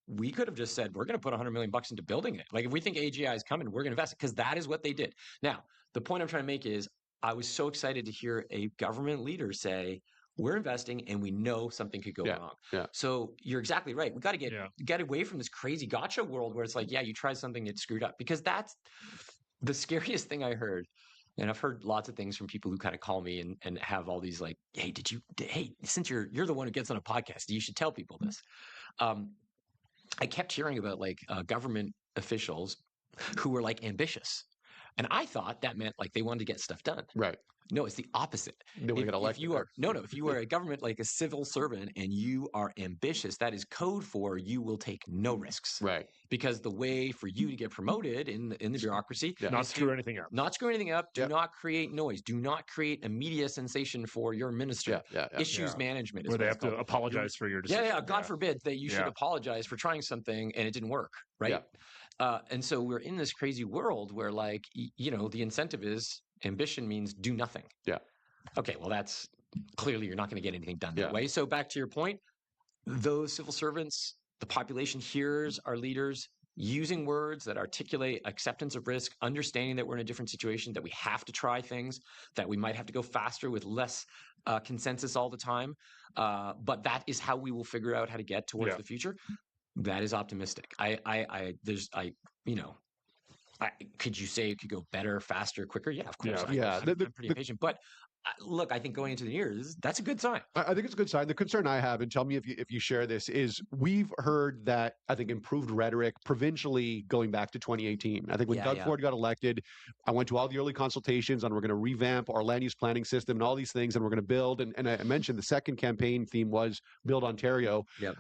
Speaker 2: we could have just said, we're going to put $100 million into building it. Like if we think AGI is coming, we're going to invest it, because that is what they did. Now, the point I'm trying to make is I was so excited to hear a government leader say, we're investing and we know something could go wrong.
Speaker 1: Yeah.
Speaker 2: So you're exactly right. We got to get away from this crazy gotcha world where it's like, yeah, you tried something, it's screwed up, because that's the scariest thing I heard. And I've heard lots of things from people who kind of call me and have all these like, hey, since you're the one who gets on a podcast, you should tell people this. I kept hearing about like government officials who were like ambitious. And I thought that meant like they wanted to get stuff done.
Speaker 1: Right.
Speaker 2: No, it's the opposite.
Speaker 1: If
Speaker 2: you are a government, like a civil servant, and you are ambitious, that is code for you will take no risks.
Speaker 1: Right.
Speaker 2: Because the way for you to get promoted in the bureaucracy,
Speaker 3: not screw anything up.
Speaker 2: Not screw anything up. Do not create noise. Do not create a media sensation for your minister. Issues management.
Speaker 3: Where they have to apologize for your decision.
Speaker 2: God forbid that you should apologize for trying something and it didn't work. Right. And so we're in this crazy world where like, the incentive is ambition means do nothing.
Speaker 1: Yeah.
Speaker 2: Okay. Well, that's clearly you're not going to get anything done that way. So back to your point, those civil servants, the population hears our leaders using words that articulate acceptance of risk, understanding that we're in a different situation, that we have to try things, that we might have to go faster with less consensus all the time. But that is how we will figure out how to get towards the future. That is optimistic. Could you say it could go better, faster, quicker? Yeah, of course. I'm pretty impatient. But look, I think going into the years, that's a good sign.
Speaker 1: I think it's a good sign. The concern I have, and tell me if you share this, is we've heard that, I think, improved rhetoric provincially going back to 2018. I think when Doug Ford got elected, I went to all the early consultations on we're going to revamp our land use planning system and all these things, and we're going to build. And I mentioned the second campaign theme was Build Ontario.
Speaker 2: Yep.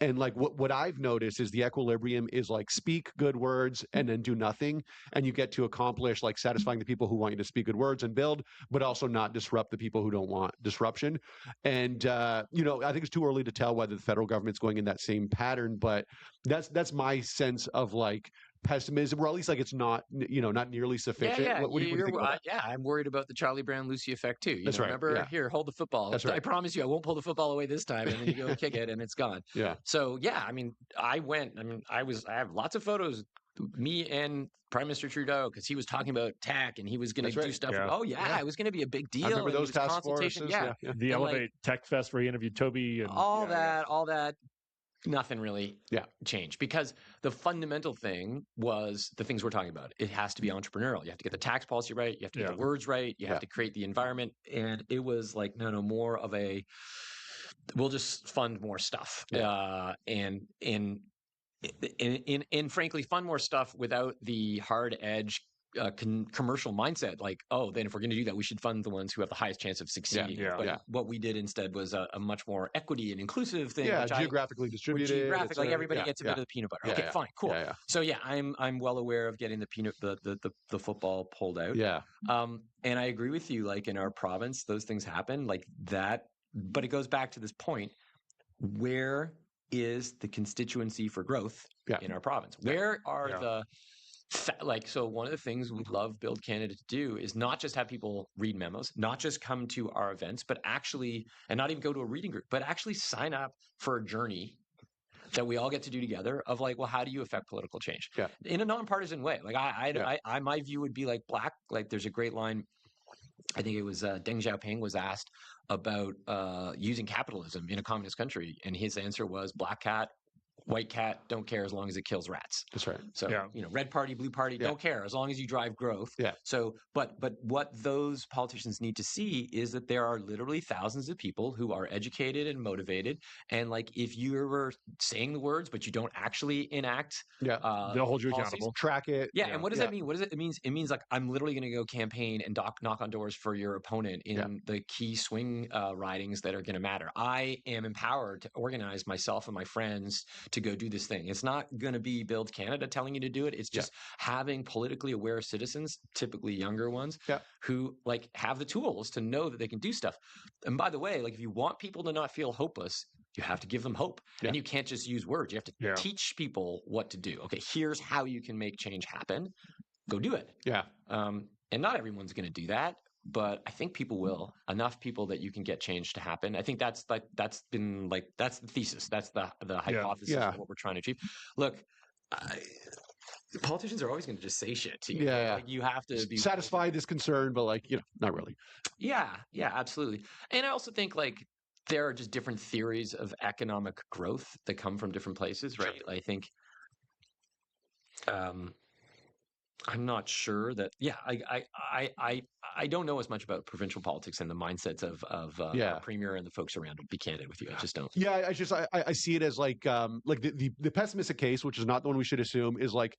Speaker 1: And like what I've noticed is the equilibrium is like speak good words and then do nothing. And you get to accomplish like satisfying the people who want you to speak good words and build, but also not disrupt the people who don't want disruption. And, I think it's too early to tell whether the federal government's going in that same pattern, but that's my sense of like pessimism, or at least like it's not, not nearly sufficient. What do you think about that?
Speaker 2: I'm worried about the Charlie Brown Lucy effect too.
Speaker 1: That's right.
Speaker 2: Remember, here, hold the football.
Speaker 1: That's right.
Speaker 2: I promise you, I won't pull the football away this time, and then you go kick it, and it's gone.
Speaker 1: Yeah.
Speaker 2: So I have lots of photos, me and Prime Minister Trudeau, because he was talking about tech and he was going to do stuff.
Speaker 1: Yeah.
Speaker 2: It was going to be a big deal.
Speaker 1: I remember those task forces.
Speaker 3: The Elevate Tech Fest where he interviewed Toby and
Speaker 2: all that. Nothing really changed, because the fundamental thing was the things we're talking about. It has to be entrepreneurial. You have to get the tax policy right. You have to get the words right. You have to create the environment. And it was like, no, more of a, we'll just fund more stuff. And frankly, fund more stuff without the hard edge commercial mindset, like, then if we're going to do that, we should fund the ones who have the highest chance of succeeding. What we did instead was a much more equity and inclusive thing.
Speaker 1: Geographically distributed.
Speaker 2: Like everybody gets a bit of the peanut butter. Okay, fine, cool. So I'm well aware of getting the football pulled out. And I agree with you. Like in our province, those things happen like that. But it goes back to this point: where is the constituency for growth in our province? Where are so one of the things we love Build Canada to do is not just have people read memos, not just come to our events, but actually, and not even go to a reading group, but actually sign up for a journey that we all get to do together of like, well, how do you affect political change in a nonpartisan way? Like my view would be like there's a great line. I think it was Deng Xiaoping was asked about using capitalism in a communist country, and his answer was black cat, white cat, don't care as long as it kills rats.
Speaker 1: That's right.
Speaker 2: So, red party, blue party, don't care as long as you drive growth. So, but what those politicians need to see is that there are literally thousands of people who are educated and motivated. And like, if you were saying the words, but you don't actually enact,
Speaker 3: they'll hold you accountable.
Speaker 1: Track it.
Speaker 2: And what does that mean? It means like, I'm literally going to go campaign and knock on doors for your opponent in the key swing ridings that are going to matter. I am empowered to organize myself and my friends to go do this thing. It's not going to be Build Canada telling you to do it. It's just having politically aware citizens, typically younger ones, who like have the tools to know that they can do stuff. And by the way, like if you want people to not feel hopeless, you have to give them hope. And you can't just use words. You have to teach people what to do. Okay, here's how you can make change happen. Go do it. And not everyone's going to do that, but I think people will. Enough people that you can get change to happen. I think that's been that's the thesis. That's the hypothesis of what we're trying to achieve. Look, politicians are always going to just say shit to you. Like, you have to be
Speaker 1: satisfy this concern, but like, not really.
Speaker 2: Yeah, absolutely. And I also think like there are just different theories of economic growth that come from different places, right? I think I'm not sure that. I don't know as much about provincial politics and the mindsets of our premier and the folks around him. Be candid with you, I just don't.
Speaker 1: Yeah, I see it as like the pessimistic case, which is not the one we should assume, is like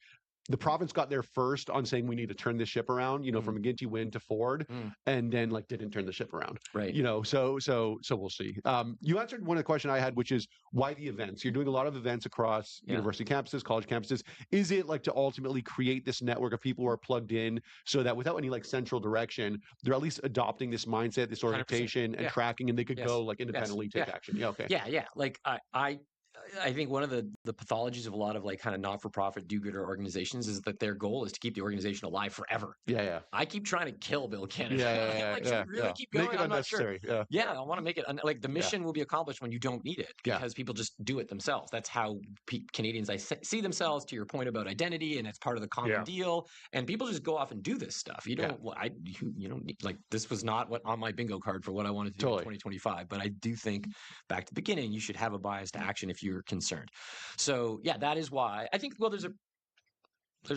Speaker 1: the province got there first on saying we need to turn this ship around, from McGuinty Wynne to Ford, and then like didn't turn the ship around.
Speaker 2: Right.
Speaker 1: So we'll see. You answered one of the questions I had, which is why the events? You're doing a lot of events across university campuses, college campuses. Is it like to ultimately create this network of people who are plugged in so that without any like central direction, they're at least adopting this mindset, this orientation and tracking, and they could go like independently take action. Yeah. Okay.
Speaker 2: Yeah. Like I think one of the pathologies of a lot of like kind of not-for-profit do-gooder organizations is that their goal is to keep the organization alive forever.
Speaker 1: Yeah.
Speaker 2: I keep trying to kill Build Canada. Should we really keep going?
Speaker 1: Make it
Speaker 2: I'm not sure.
Speaker 1: Yeah,
Speaker 2: I want to make it like the mission will be accomplished when you don't need it because people just do it themselves. That's how Canadians see themselves. To your point about identity, and it's part of the common deal. And people just go off and do this stuff. You don't. You don't need, like this was not what on my bingo card for what I wanted to do in 2025. But I do think back to the beginning, you should have a bias to action if you're concerned. So that is why I think. Well, there's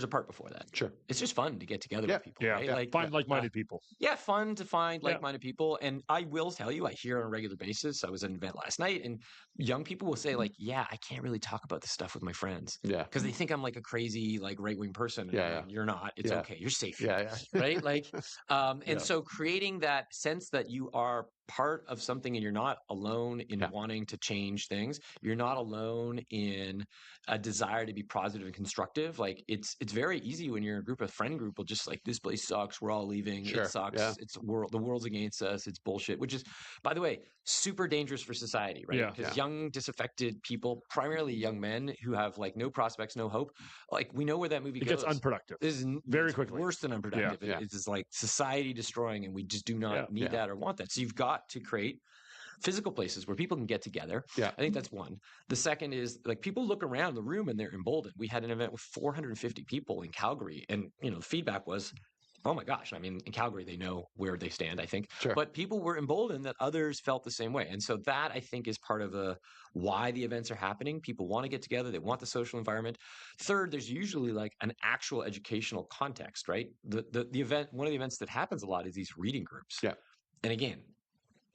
Speaker 2: a part before that.
Speaker 1: Sure,
Speaker 2: it's just fun to get together with people. Right?
Speaker 3: Like find like-minded people.
Speaker 2: Fun to find like-minded people. And I will tell you, I hear on a regular basis. I was at an event last night, and young people will say like, "I can't really talk about this stuff with my friends." Because they think I'm like a crazy like right-wing person. And you're not. It's okay. You're safe. Right. Like, and so creating that sense that you are part of something and you're not alone in wanting to change things. You're not alone in a desire to be positive and constructive. Like it's very easy when you're in a friend group will just like, this place sucks. We're all leaving. It sucks. It's the world's against us. It's bullshit, which is, by the way, super dangerous for society, right? Because young, disaffected people, primarily young men who have like no prospects, no hope. Like we know where that movie goes.
Speaker 3: It gets unproductive.
Speaker 2: This is
Speaker 3: very quickly
Speaker 2: worse than unproductive. It's just like society destroying, and we just do not need that or want that. So you've got to create physical places where people can get together. I think that's one. The second is like people look around the room and they're emboldened. We had an event with 450 people in Calgary, and the feedback was, oh my gosh. I mean, in Calgary, they know where they stand, I think. But people were emboldened that others felt the same way. And so that, I think, is part of why the events are happening. People want to get together. They want the social environment. Third, there's usually like an actual educational context, right? The event, one of the events that happens a lot is these reading groups. And again,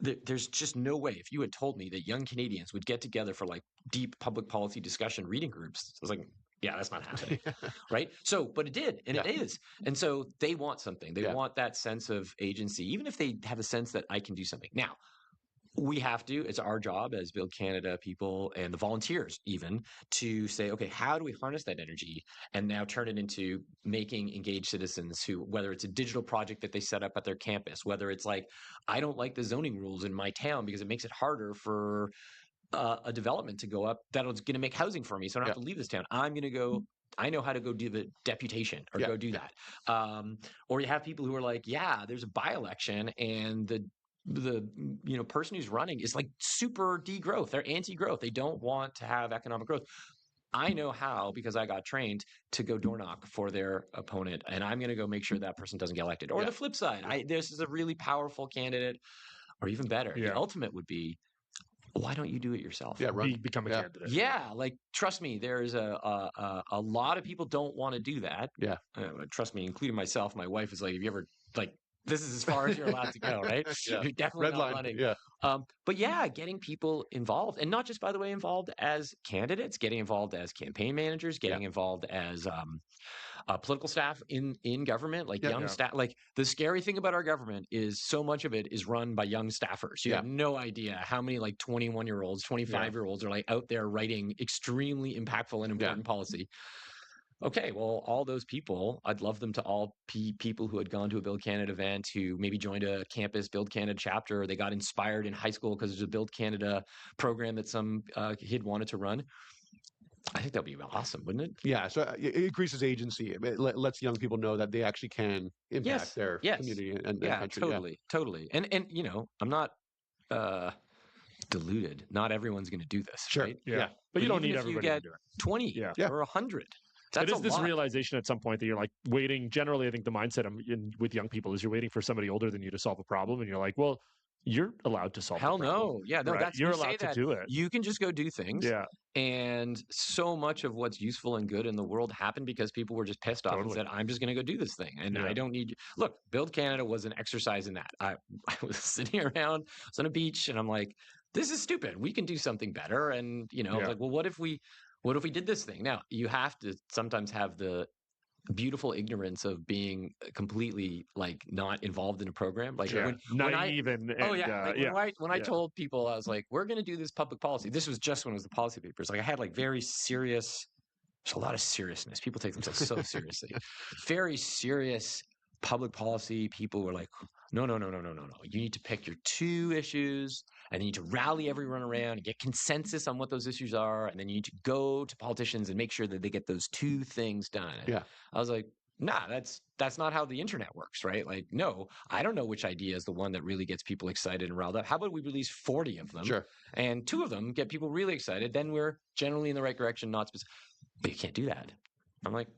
Speaker 2: there's just no way. If you had told me that young Canadians would get together for like deep public policy discussion reading groups, I was like, that's not happening. Right. So, but it did. And it is. And so they want something. They want that sense of agency, even if they have a sense that I can do something. Now, we have to, it's our job as Build Canada people and the volunteers even to say, okay, how do we harness that energy and now turn it into making engaged citizens who, whether it's a digital project that they set up at their campus, whether it's like, I don't like the zoning rules in my town because it makes it harder for a development to go up that'll going to make housing for me. So I don't have to leave this town. I'm going to go. I know how to go do the deputation or go do that. Or you have people who are like, there's a by-election and the person who's running is like super degrowth. They're anti-growth. They don't want to have economic growth. I know how, because I got trained to go door knock for their opponent, and I'm going to go make sure that person doesn't get elected. Or the flip side, this is a really powerful candidate, or even better. The ultimate would be, why don't you do it yourself?
Speaker 3: Become a candidate.
Speaker 2: Like trust me, there's a lot of people don't want to do that. Trust me, including myself. My wife is like, have you ever like this is as far as you're allowed to go, right?
Speaker 1: Yeah.
Speaker 2: You're definitely
Speaker 1: Red
Speaker 2: not
Speaker 1: line.
Speaker 2: running.
Speaker 1: Yeah.
Speaker 2: But yeah, getting people involved, and not just, by the way, involved as candidates, getting involved as campaign managers, getting involved as political staff in government, like young staff. Like the scary thing about our government is so much of it is run by young staffers. You have no idea how many like 21-year-olds, 25-year-olds are like out there writing extremely impactful and important policy. Okay, well, all those people, I'd love them to all be people who had gone to a Build Canada event, who maybe joined a campus Build Canada chapter, or they got inspired in high school because there's a Build Canada program that some kid wanted to run. I think that'd be awesome, wouldn't it?
Speaker 1: Yeah, so it increases agency. It lets young people know that they actually can impact their community and country.
Speaker 2: Totally. And you know, I'm not deluded. Not everyone's going to do this, right?
Speaker 3: Yeah. But you don't need everybody to do it.
Speaker 2: 20 or 100.
Speaker 3: It is this realization at some point that you're like waiting. Generally, I think the mindset with young people is you're waiting for somebody older than you to solve a problem, and you're like, well, you're allowed to solve.
Speaker 2: Hell
Speaker 3: the problem.
Speaker 2: no, yeah, no,
Speaker 3: right? You're allowed to do it.
Speaker 2: You can just go do things.
Speaker 3: Yeah,
Speaker 2: and so much of what's useful and good in the world happened because people were just pissed off and said, "I'm just going to go do this thing," and I don't need you. Look, Build Canada was an exercise in that. I was sitting around, I was on a beach, and I'm like, this is stupid. We can do something better, and you know, like, well, what if we did this thing? Now, you have to sometimes have the beautiful ignorance of being completely like not involved in a program, like
Speaker 3: naive
Speaker 2: when I told people, I was like, we're going to do this public policy. This was just when it was the policy papers. Like I had like very serious, there's a lot of seriousness. People take themselves so seriously. Very serious public policy. People were like, no. You need to pick your 2 issues, and then you need to rally everyone around and get consensus on what those issues are, and then you need to go to politicians and make sure that they get those 2 things done.
Speaker 1: Yeah.
Speaker 2: I was like, nah, that's not how the internet works, right? Like, no, I don't know which idea is the one that really gets people excited and riled up. How about we release 40 of them? Sure. And 2 of them get people really excited. Then we're generally in the right direction, not specific. But you can't do that. I'm like,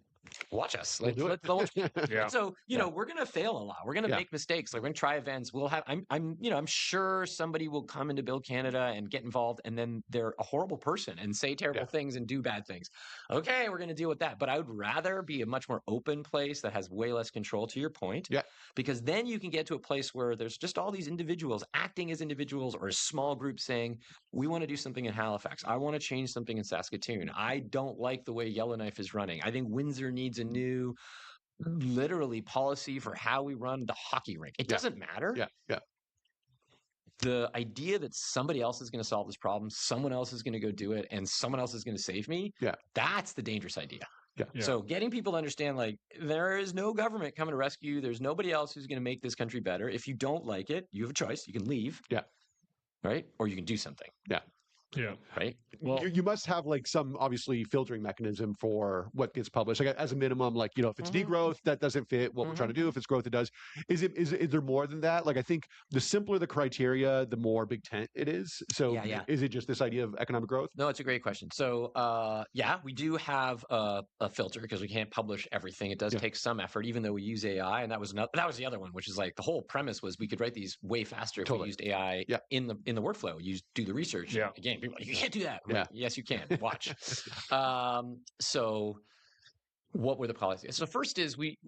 Speaker 2: watch us. Like, So, you know, we're going to fail a lot. We're going to make mistakes. Like, we're going to try events. We'll have, I'm sure somebody will come into Build Canada and get involved, and then they're a horrible person and say terrible things and do bad things. Okay, we're going to deal with that. But I would rather be a much more open place that has way less control, to your point. Yeah. Because then you can get to a place where there's just all these individuals acting as individuals, or a small group saying, we want to do something in Halifax. I want to change something in Saskatoon. I don't like the way Yellowknife is running. I think Windsor needs a new, literally, policy for how we run the hockey rink. It doesn't matter. Yeah. The idea that somebody else is going to solve this problem, someone else is going to go do it, and someone else is going to save me, that's the dangerous idea. Yeah. So getting people to understand, like, there is no government coming to rescue you. There's nobody else who's going to make this country better. If you don't like it, you have a choice. You can leave. Yeah. Right? Or you can do something. Yeah.
Speaker 3: Yeah.
Speaker 2: Right.
Speaker 1: Well, you must have like some obviously filtering mechanism for what gets published. Like as a minimum, like, you know, if it's degrowth, that doesn't fit what we're trying to do. If it's growth, it does. Is there more than that? Like, I think the simpler the criteria, the more big tent it is. So is it just this idea of economic growth?
Speaker 2: No, it's a great question. So we do have a filter because we can't publish everything. It does take some effort, even though we use AI. And that was the other one, which is like the whole premise was we could write these way faster if we used AI in the workflow. You do the research. Yeah. Again, people are like, you can't do that. Like, yes, you can. Watch. So what were the policies? So first is we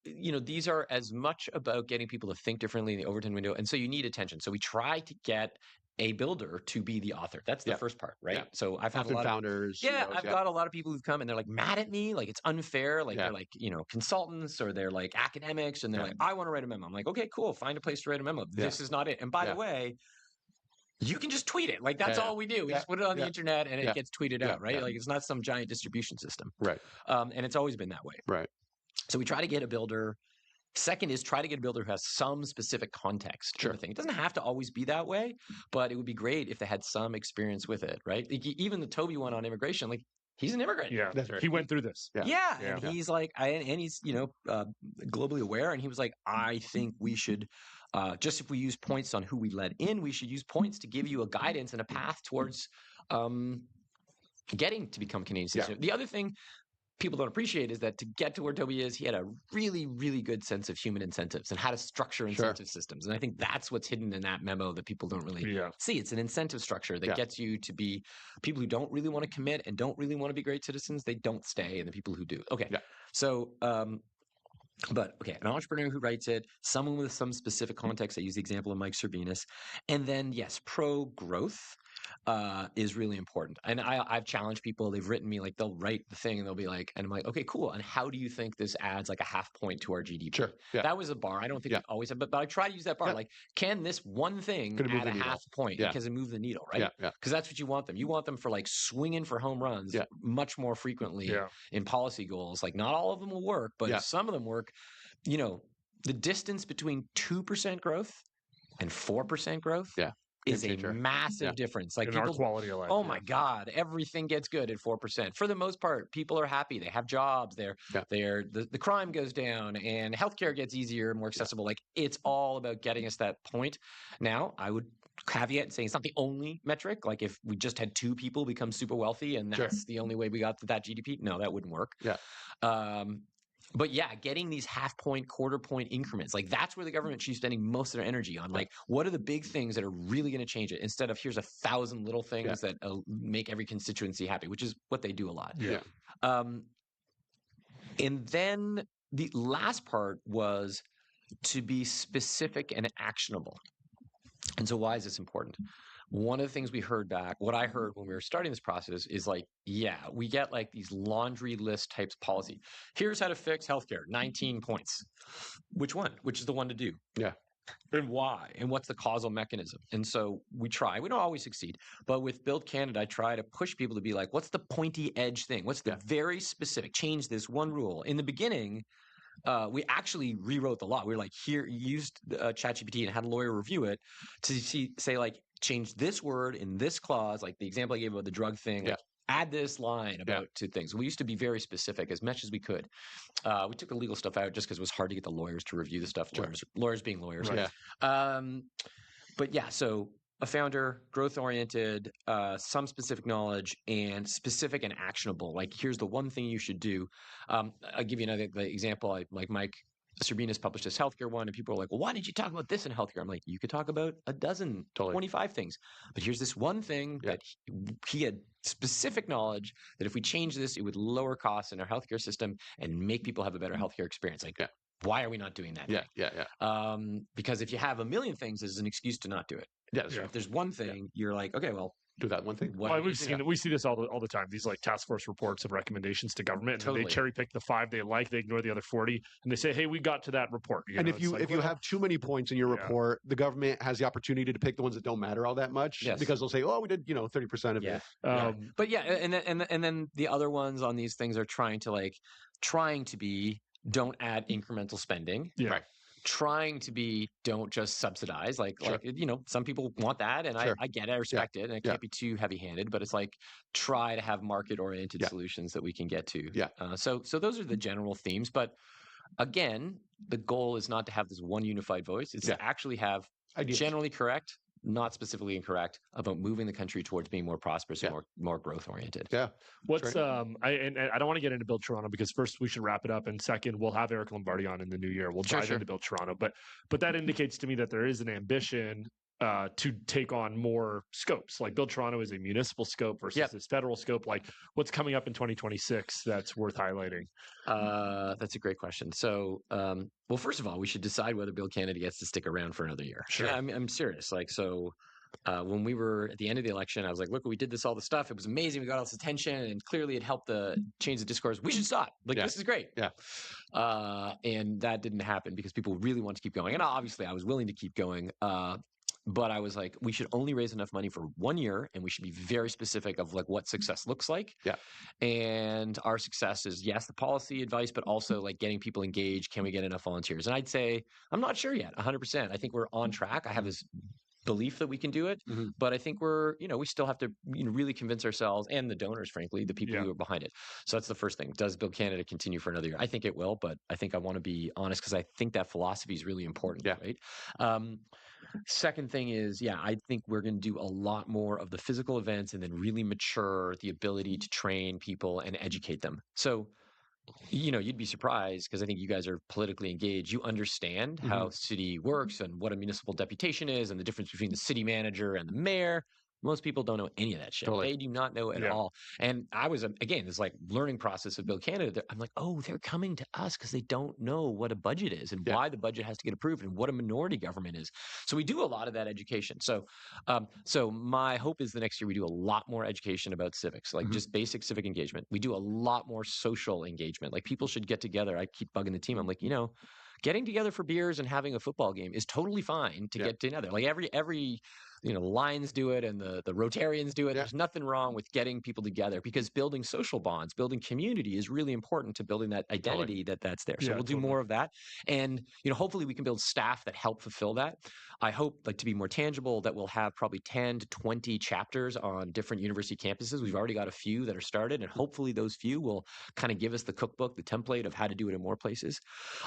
Speaker 2: these are as much about getting people to think differently in the Overton window. And so you need attention. So we try to get a builder to be the author. That's the first part, right? Yeah. So I've had a lot of founders. I've got a lot of people who've come and they're like mad at me, like it's unfair, like they're like, consultants or they're like academics, and they're like, I want to write a memo. I'm like, okay, cool, find a place to write a memo. This is not it. And by the way, you can just tweet it. Like that's all we do. We just put it on the internet and it gets tweeted out, right? Like it's not some giant distribution system. Right. And it's always been that way. Right. So we try to get a builder. Second is try to get a builder who has some specific context to the thing. It doesn't have to always be that way, but it would be great if they had some experience with it, right? Like, even the Toby one on immigration, like he's an immigrant.
Speaker 3: Yeah, that's right. He went through this.
Speaker 2: And he's like, and he's globally aware, and he was like, I think we should just if we use points on who we let in, we should use points to give you a guidance and a path towards getting to become Canadian citizen. The other thing people don't appreciate is that to get to where Toby is, he had a really, really good sense of human incentives and how to structure incentive systems. And I think that's what's hidden in that memo that people don't really see. It's an incentive structure that gets you to be people who don't really want to commit and don't really want to be great citizens. They don't stay, and the people who do. Okay. Yeah. So But okay, an entrepreneur who writes it, someone with some specific context. I use the example of Mike Serbinis, and then yes, pro growth is really important. And I've challenged people. They've written me like they'll write the thing and they'll be like, and I'm like, okay, cool. And how do you think this adds like a half point to our GDP?
Speaker 1: Sure. Yeah.
Speaker 2: That was a bar. I don't think
Speaker 1: Yeah.
Speaker 2: we always have, but I try to use that bar.
Speaker 1: Yeah.
Speaker 2: Like, can this one thing
Speaker 1: Could it move
Speaker 2: add
Speaker 1: the
Speaker 2: a
Speaker 1: needle?
Speaker 2: half point?
Speaker 1: Yeah.
Speaker 2: Because it move the needle, right?
Speaker 1: Yeah. Yeah.
Speaker 2: Because that's what you want them. You want them for like swinging for home runs
Speaker 1: Yeah.
Speaker 2: much more frequently
Speaker 3: Yeah.
Speaker 2: in policy goals. Like not all of them will work, but
Speaker 1: Yeah.
Speaker 2: if some of them work, you know, the distance between 2% growth and 4% growth
Speaker 1: Yeah.
Speaker 2: is a
Speaker 1: Game changer.
Speaker 2: massive
Speaker 1: Yeah.
Speaker 2: difference. Like
Speaker 3: In our
Speaker 2: people,
Speaker 3: quality of life.
Speaker 2: oh my God, everything gets good at 4%. For the most part, people are happy. They have jobs.
Speaker 1: Yeah.
Speaker 2: The crime goes down and healthcare gets easier and more accessible. Like it's all about getting us that point. Now, I would caveat and saying it's not the only metric. Like if we just had 2 people become super wealthy and
Speaker 1: Sure.
Speaker 2: that's the only way we got to that GDP, no, that wouldn't work.
Speaker 1: Yeah.
Speaker 2: But yeah, getting these half point, quarter point increments, like that's where the government should be spending most of their energy on. Like, what are the big things that are really going to change it instead of here's 1,000 little things that make every constituency happy, which is what they do a lot.
Speaker 3: Yeah.
Speaker 2: And then the last part was to be specific and actionable. And so why is this important? One of the things we heard back, what I heard when we were starting this process is like, yeah, we get like these laundry list types of policy. Here's how to fix healthcare, 19 points. Which one? Which is the one to do?
Speaker 1: Yeah.
Speaker 2: And why? And what's the causal mechanism? And so we try. We don't always succeed. But with Build Canada, I try to push people to be like, what's the pointy edge thing? What's the very specific? Change this one rule. In the beginning, we actually rewrote the law. We were like, here, used ChatGPT and had a lawyer review it to say like, change this word in this clause, like the example I gave about the drug thing, like, add this line about 2 things. We used to be very specific as much as we could. We took the legal stuff out just because it was hard to get the lawyers to review the stuff.
Speaker 1: Sure.
Speaker 2: Lawyers being lawyers.
Speaker 1: Right.
Speaker 2: But yeah, so a founder, growth-oriented, some specific knowledge, and specific and actionable. Like, here's the one thing you should do. I'll give you another example. Like Mike Serbinis published this healthcare one, and people are like, well, why didn't you talk about this in healthcare? I'm like, you could talk about a dozen, 25 things. But here's this one thing that he had specific knowledge that if we change this, it would lower costs in our healthcare system and make people have a better healthcare experience. Like, why are we not doing that? Because if you have a million things, there's an excuse to not do it. If there's one thing, you're like, okay, well,
Speaker 1: do that one thing.
Speaker 3: Well, we see this all the time. These like task force reports of recommendations to government, and they cherry pick the 5 they like, they ignore the other 40, and they say, "Hey, we got to that report."
Speaker 1: And if you have too many points in your report, the government has the opportunity to pick the ones that don't matter all that much because they'll say, "Oh, we did 30% of it."
Speaker 2: But and then the other ones on these things are trying to be don't add incremental spending.
Speaker 1: Right.
Speaker 2: Trying to be don't just subsidize like some people want that and I get it, I respect it, and it can't be too heavy-handed, but it's like try to have market-oriented solutions that we can get to. So those are the general themes, but again, the goal is not to have this one unified voice. It's to actually have generally correct, not specifically incorrect, about moving the country towards being more prosperous and more growth oriented.
Speaker 3: What's I don't want to get into Build Toronto because first we should wrap it up, and second we'll have Eric Lombardi on in the new year. We'll dive into Build Toronto, but that indicates to me that there is an ambition to take on more scopes. Like Build Toronto is a municipal scope versus this federal scope. Like what's coming up in 2026 that's worth highlighting?
Speaker 2: That's a great question. So, well, first of all, we should decide whether Build Canada gets to stick around for another year.
Speaker 3: Sure.
Speaker 2: Yeah, I'm serious. Like, so when we were at the end of the election, I was like, look, we did all this stuff. It was amazing. We got all this attention, and clearly it helped change the discourse. We should stop. Like, this is great. And that didn't happen because people really want to keep going. And obviously I was willing to keep going. But I was like, we should only raise enough money for 1 year, and we should be very specific of like what success looks like. And our success is, yes, the policy advice, but also like getting people engaged. Can we get enough volunteers? And I'd say, I'm not sure yet, 100%. I think we're on track. I have this belief that we can do it, but I think we still have to really convince ourselves and the donors, frankly, the people who are behind it. So that's the first thing. Does Build Canada continue for another year? I think it will, but I think I want to be honest because I think that philosophy is really important, right? Second thing is, I think we're going to do a lot more of the physical events and then really mature the ability to train people and educate them. So, you'd be surprised because I think you guys are politically engaged. You understand how city works and what a municipal deputation is and the difference between the city manager and the mayor. Most people don't know any of that shit.
Speaker 1: Totally.
Speaker 2: They do not know at
Speaker 3: Yeah.
Speaker 2: all. And I was, again, this like learning process of Build Canada. I'm like, oh, they're coming to us because they don't know what a budget is and why the budget has to get approved and what a minority government is. So we do a lot of that education. So, so my hope is the next year we do a lot more education about civics, like just basic civic engagement. We do a lot more social engagement. Like people should get together. I keep bugging the team. I'm like, getting together for beers and having a football game is totally fine to get together. Like every Lions do it and the Rotarians do it. There's nothing wrong with getting people together because building social bonds, building community is really important to building that identity that's there. So we'll do more of that. And, hopefully we can build staff that help fulfill that. I hope to be more tangible that we'll have probably 10 to 20 chapters on different university campuses. We've already got a few that are started, and hopefully those few will kind of give us the cookbook, the template of how to do it in more places.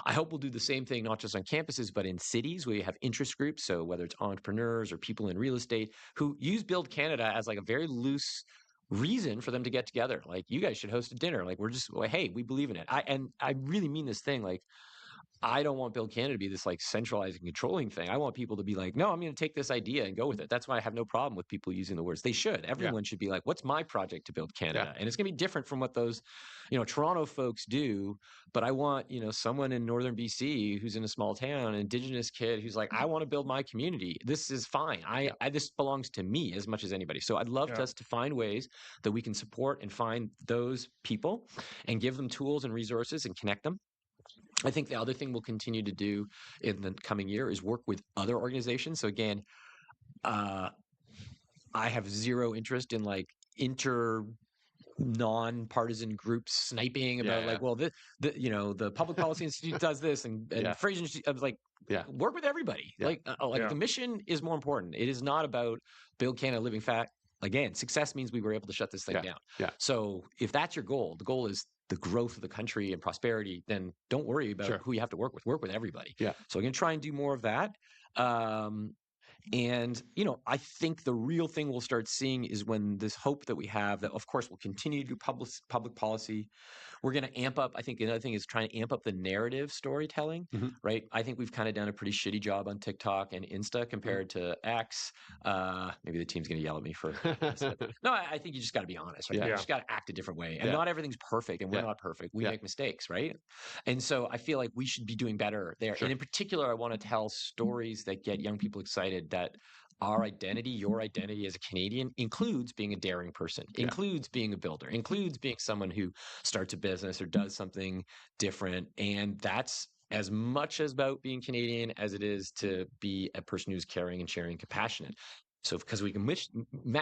Speaker 2: I hope we'll do the same thing, not just on campuses, but in cities where you have interest groups. So whether it's entrepreneurs or people in real estate who use Build Canada as like a very loose reason for them to get together. Like, you guys should host a dinner. Like, we're just, hey, we believe in it. I really mean this thing. Like, I don't want Build Canada to be this like centralizing, controlling thing. I want people to be like, no, I'm going to take this idea and go with it. That's why I have no problem with people using the words. They should. Everyone should be like, what's my project to build Canada? And it's going to be different from what those, Toronto folks do. But I want, someone in Northern BC who's in a small town, an Indigenous kid who's like, I want to build my community. This is fine. This belongs to me as much as anybody. So I'd love us to find ways that we can support and find those people and give them tools and resources and connect them. I think the other thing we'll continue to do in the coming year is work with other organizations. So again, I have zero interest in like non-partisan groups sniping about the Public Policy Institute does this and Fraser Institute. I was like, work with everybody. The mission is more important. It is not about Build Canada living fat. Again, success means we were able to shut this thing down. So if that's your goal, the goal is the growth of the country and prosperity, then don't worry about who you have to work with. Work with everybody. So we're going to try and do more of that. And, I think the real thing we'll start seeing is when this hope that we have that, of course, we'll continue to do public policy. We're going to amp up. I think another thing is trying to amp up the narrative storytelling, right? I think we've kind of done a pretty shitty job on TikTok and Insta compared to X. Maybe the team's going to yell at me for this. No, I think you just got to be honest, right? You just got to act a different way. And not everything's perfect, and we're not perfect. We make mistakes, right? And so I feel like we should be doing better there. And in particular, I want to tell stories that get young people excited that our identity, your identity as a Canadian, includes being a daring person, includes being a builder, includes being someone who starts a business or does something different. And that's as much as about being Canadian as it is to be a person who's caring and sharing and compassionate. So because we can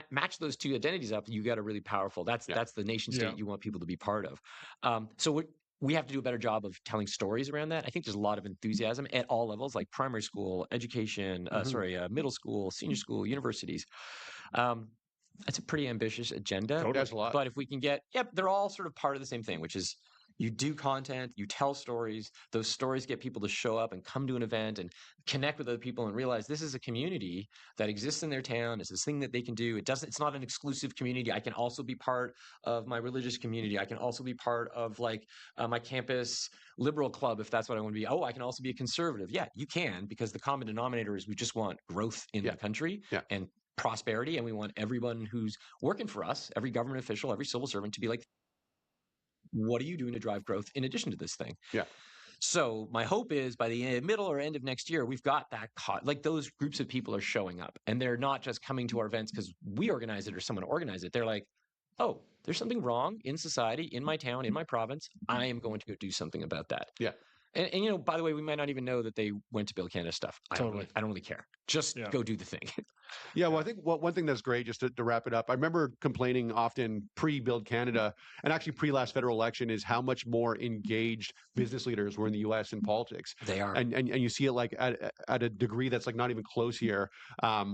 Speaker 2: match those two identities up, you got a really powerful, that's the nation state you want people to be part of. So we have to do a better job of telling stories around that. I think there's a lot of enthusiasm at all levels, like primary school, education, middle school, senior school, universities. That's a pretty ambitious agenda.
Speaker 1: That's a lot.
Speaker 2: But if we can get, they're all sort of part of the same thing, which is you do content, you tell stories, those stories get people to show up and come to an event and connect with other people and realize this is a community that exists in their town. It's this thing that they can do. It's not an exclusive community. I can also be part of my religious community. I can also be part of my campus liberal club if that's what I want to be. Oh, I can also be a conservative. Yeah, you can, because the common denominator is we just want growth in the country and prosperity. And we want everyone who's working for us, every government official, every civil servant to be like, what are you doing to drive growth in addition to this thing? So my hope is by the middle or end of next year, we've got that like those groups of people are showing up, and they're not just coming to our events because we organize it or someone organized it. They're like, oh, there's something wrong in society, in my town, in my province. I am going to go do something about that. And by the way, we might not even know that they went to Build Canada stuff. I don't really care. Just go do the thing.
Speaker 1: Well, I think one thing that's great, just to wrap it up, I remember complaining often pre-Build Canada and actually pre-last federal election is how much more engaged business leaders were in the U.S. in politics.
Speaker 2: They are.
Speaker 1: And you see it like at a degree that's like not even close here,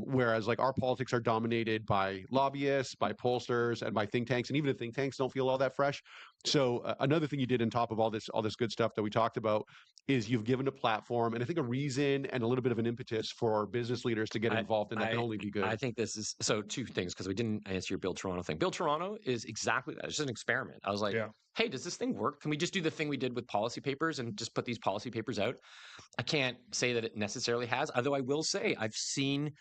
Speaker 1: whereas like our politics are dominated by lobbyists, by pollsters, and by think tanks. And even the think tanks don't feel all that fresh. So another thing you did on top of all this good stuff that we talked about is you've given a platform and I think a reason and a little bit of an impetus for business leaders to get involved, and that can only be good.
Speaker 2: I think this is so two things, because we didn't answer your Build Toronto thing. Build Toronto is exactly that. It's just an experiment. I was like, hey, does this thing work? Can we just do the thing we did with policy papers and just put these policy papers out? I can't say that it necessarily has, although I will say I've seen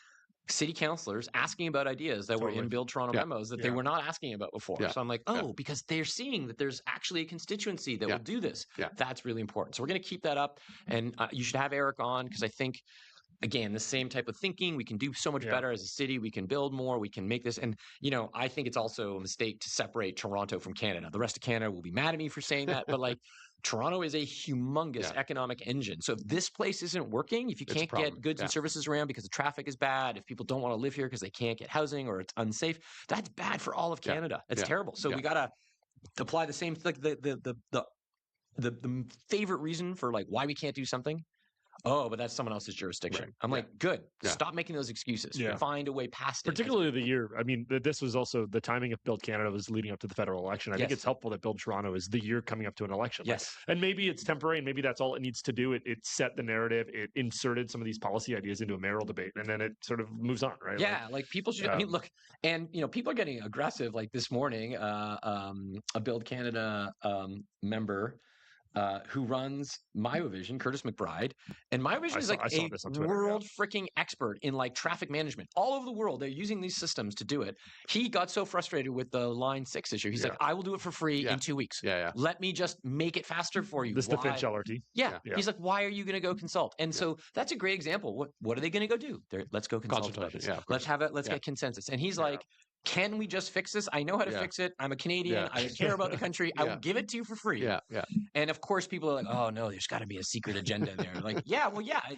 Speaker 2: city councilors asking about ideas that were in Build Toronto memos that they were not asking about before. So I'm like, because they're seeing that there's actually a constituency that will do this. That's really important. So we're going to keep that up. And you should have Eric on, because I think, again, the same type of thinking. We can do so much better as a city. We can build more. We can make this. And, I think it's also a mistake to separate Toronto from Canada. The rest of Canada will be mad at me for saying that. But like, Toronto is a humongous economic engine. So if this place isn't working, if you can't get goods and services around because the traffic is bad, if people don't want to live here because they can't get housing or it's unsafe, that's bad for all of Canada. It's terrible. So we got to apply the same, like the favorite reason for like why we can't do something. Oh, but that's someone else's jurisdiction. I'm like, good. Stop making those excuses. Find a way past it.
Speaker 3: Particularly the year. I mean, this was also the timing of Build Canada was leading up to the federal election. I think it's helpful that Build Toronto is the year coming up to an election.
Speaker 2: Yes.
Speaker 3: And maybe it's temporary, and maybe that's all it needs to do. It set the narrative. It inserted some of these policy ideas into a mayoral debate, and then it sort of moves on, right?
Speaker 2: Yeah, like people should. I mean, look, and people are getting aggressive. Like this morning, a Build Canada member. Who runs MyoVision, Curtis McBride. And MyoVision is like a world freaking expert in like traffic management. All over the world, they're using these systems to do it. He got so frustrated with the Line 6 issue. He's like, I will do it for free in 2 weeks. Let me just make it faster for you.
Speaker 3: This is the Finch LRT.
Speaker 2: Yeah. He's like, why are you going to go consult? And so that's a great example. What are they going to go do? Let's go consult about this. Let's get consensus. And he's like, can we just fix this? I know how to fix it. I'm a Canadian. I care about the country. I will give it to you for free. And of course, people are like, oh, no, there's got to be a secret agenda there. Like,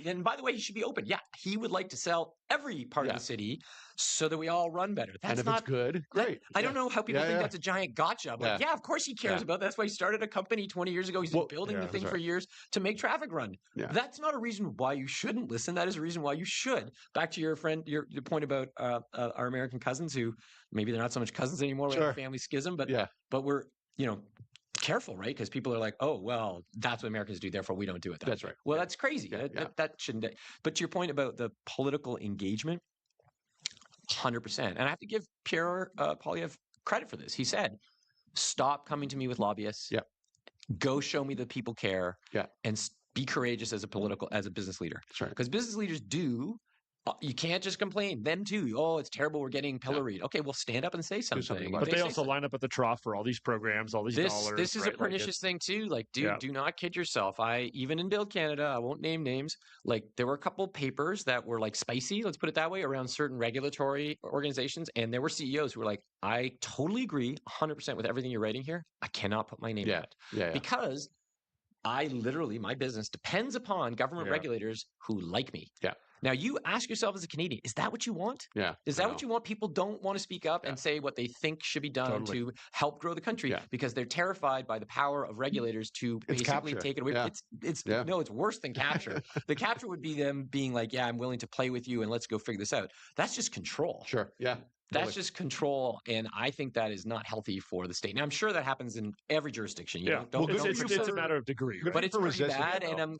Speaker 2: and by the way, he should be open. Yeah, he would like to sell every part of the city so that we all run better. That's
Speaker 1: and if
Speaker 2: not
Speaker 1: it's good, great.
Speaker 2: I don't know how people think that's a giant gotcha. But of course he cares about that. That's why he started a company 20 years ago. He's been building the thing for years to make traffic run. That's not a reason why you shouldn't listen. That is a reason why you should. Back to your friend, your point about our American cousins who maybe they're not so much cousins anymore. We have a family schism, but we're, careful, right? Because people are like, oh, well, that's what Americans do, therefore we don't do it. That's right. Well, that's crazy. That shouldn't. But to your point about the political engagement, 100%. And I have to give Pierre Poilievre credit for this. He said, stop coming to me with lobbyists. Go show me that people care. And be courageous as a business leader. That's right. Because business leaders do. You can't just complain. Them too. Oh, it's terrible. We're getting pilloried. Okay, well, stand up and say something.
Speaker 3: But they also line up at the trough for all these programs, all these dollars.
Speaker 2: This is a pernicious thing too. Like, dude, do not kid yourself. Even in Build Canada, I won't name names. Like, there were a couple papers that were like spicy, let's put it that way, around certain regulatory organizations, and there were CEOs who were like, I totally agree 100% with everything you're writing here. I cannot put my name on it. Because my business depends upon government regulators who like me. Now, you ask yourself as a Canadian, is that what you want? Is that what you want? People don't want to speak up and say what they think should be done to help grow the country because they're terrified by the power of regulators to basically take it away. No, it's worse than capture. The capture would be them being like, I'm willing to play with you and let's go figure this out. That's just control. That's just control, and I think that is not healthy for the state. Now, I'm sure that happens in every jurisdiction.
Speaker 3: It's a matter of degree, right?
Speaker 2: But it's pretty bad. And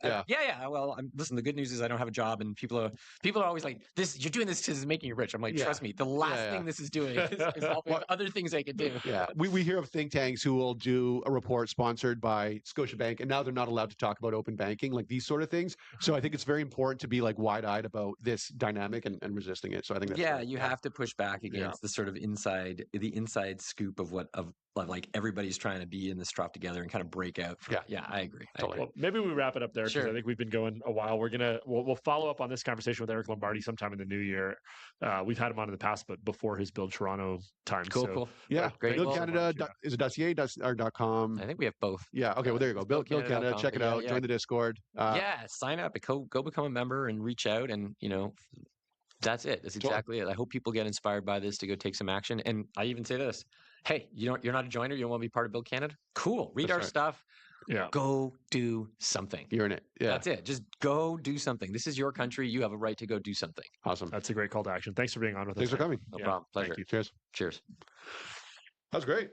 Speaker 2: well, listen. The good news is I don't have a job, and people are always like, "This, you're doing this because it's making you rich." I'm like, trust me, the last thing this is doing is helping other things I could do.
Speaker 1: We hear of think tanks who will do a report sponsored by Scotiabank, and now they're not allowed to talk about open banking, like these sort of things. So I think it's very important to be like wide-eyed about this dynamic and resisting it. So I think that's
Speaker 2: you have to push back against the sort of inside scoop of like everybody's trying to be in this trough together and kind of break out. I agree.
Speaker 3: Well, maybe we wrap it up there because I think we've been going a while. We'll follow up on this conversation with Eric Lombardi sometime in the new year. We've had him on in the past, but before his Build Toronto time.
Speaker 2: Cool.
Speaker 1: Yeah, great. Build Canada is it .ca or .com?
Speaker 2: I think we have both.
Speaker 1: Yeah. Okay. Well, there you go. Build Canada. Check it out. Join the Discord.
Speaker 2: Sign up. Go become a member and reach out and that's it. That's exactly it. I hope people get inspired by this to go take some action. And I even say this: hey, you're not a joiner. You don't want to be part of Build Canada? Cool. Read our stuff. Go do something.
Speaker 1: You're in it. Yeah.
Speaker 2: That's it. Just go do something. This is your country. You have a right to go do something.
Speaker 1: Awesome.
Speaker 3: That's a great call to action. Thanks for being on with us.
Speaker 1: Thanks for coming.
Speaker 2: No problem. Pleasure.
Speaker 1: Cheers.
Speaker 2: Cheers.
Speaker 1: That was great.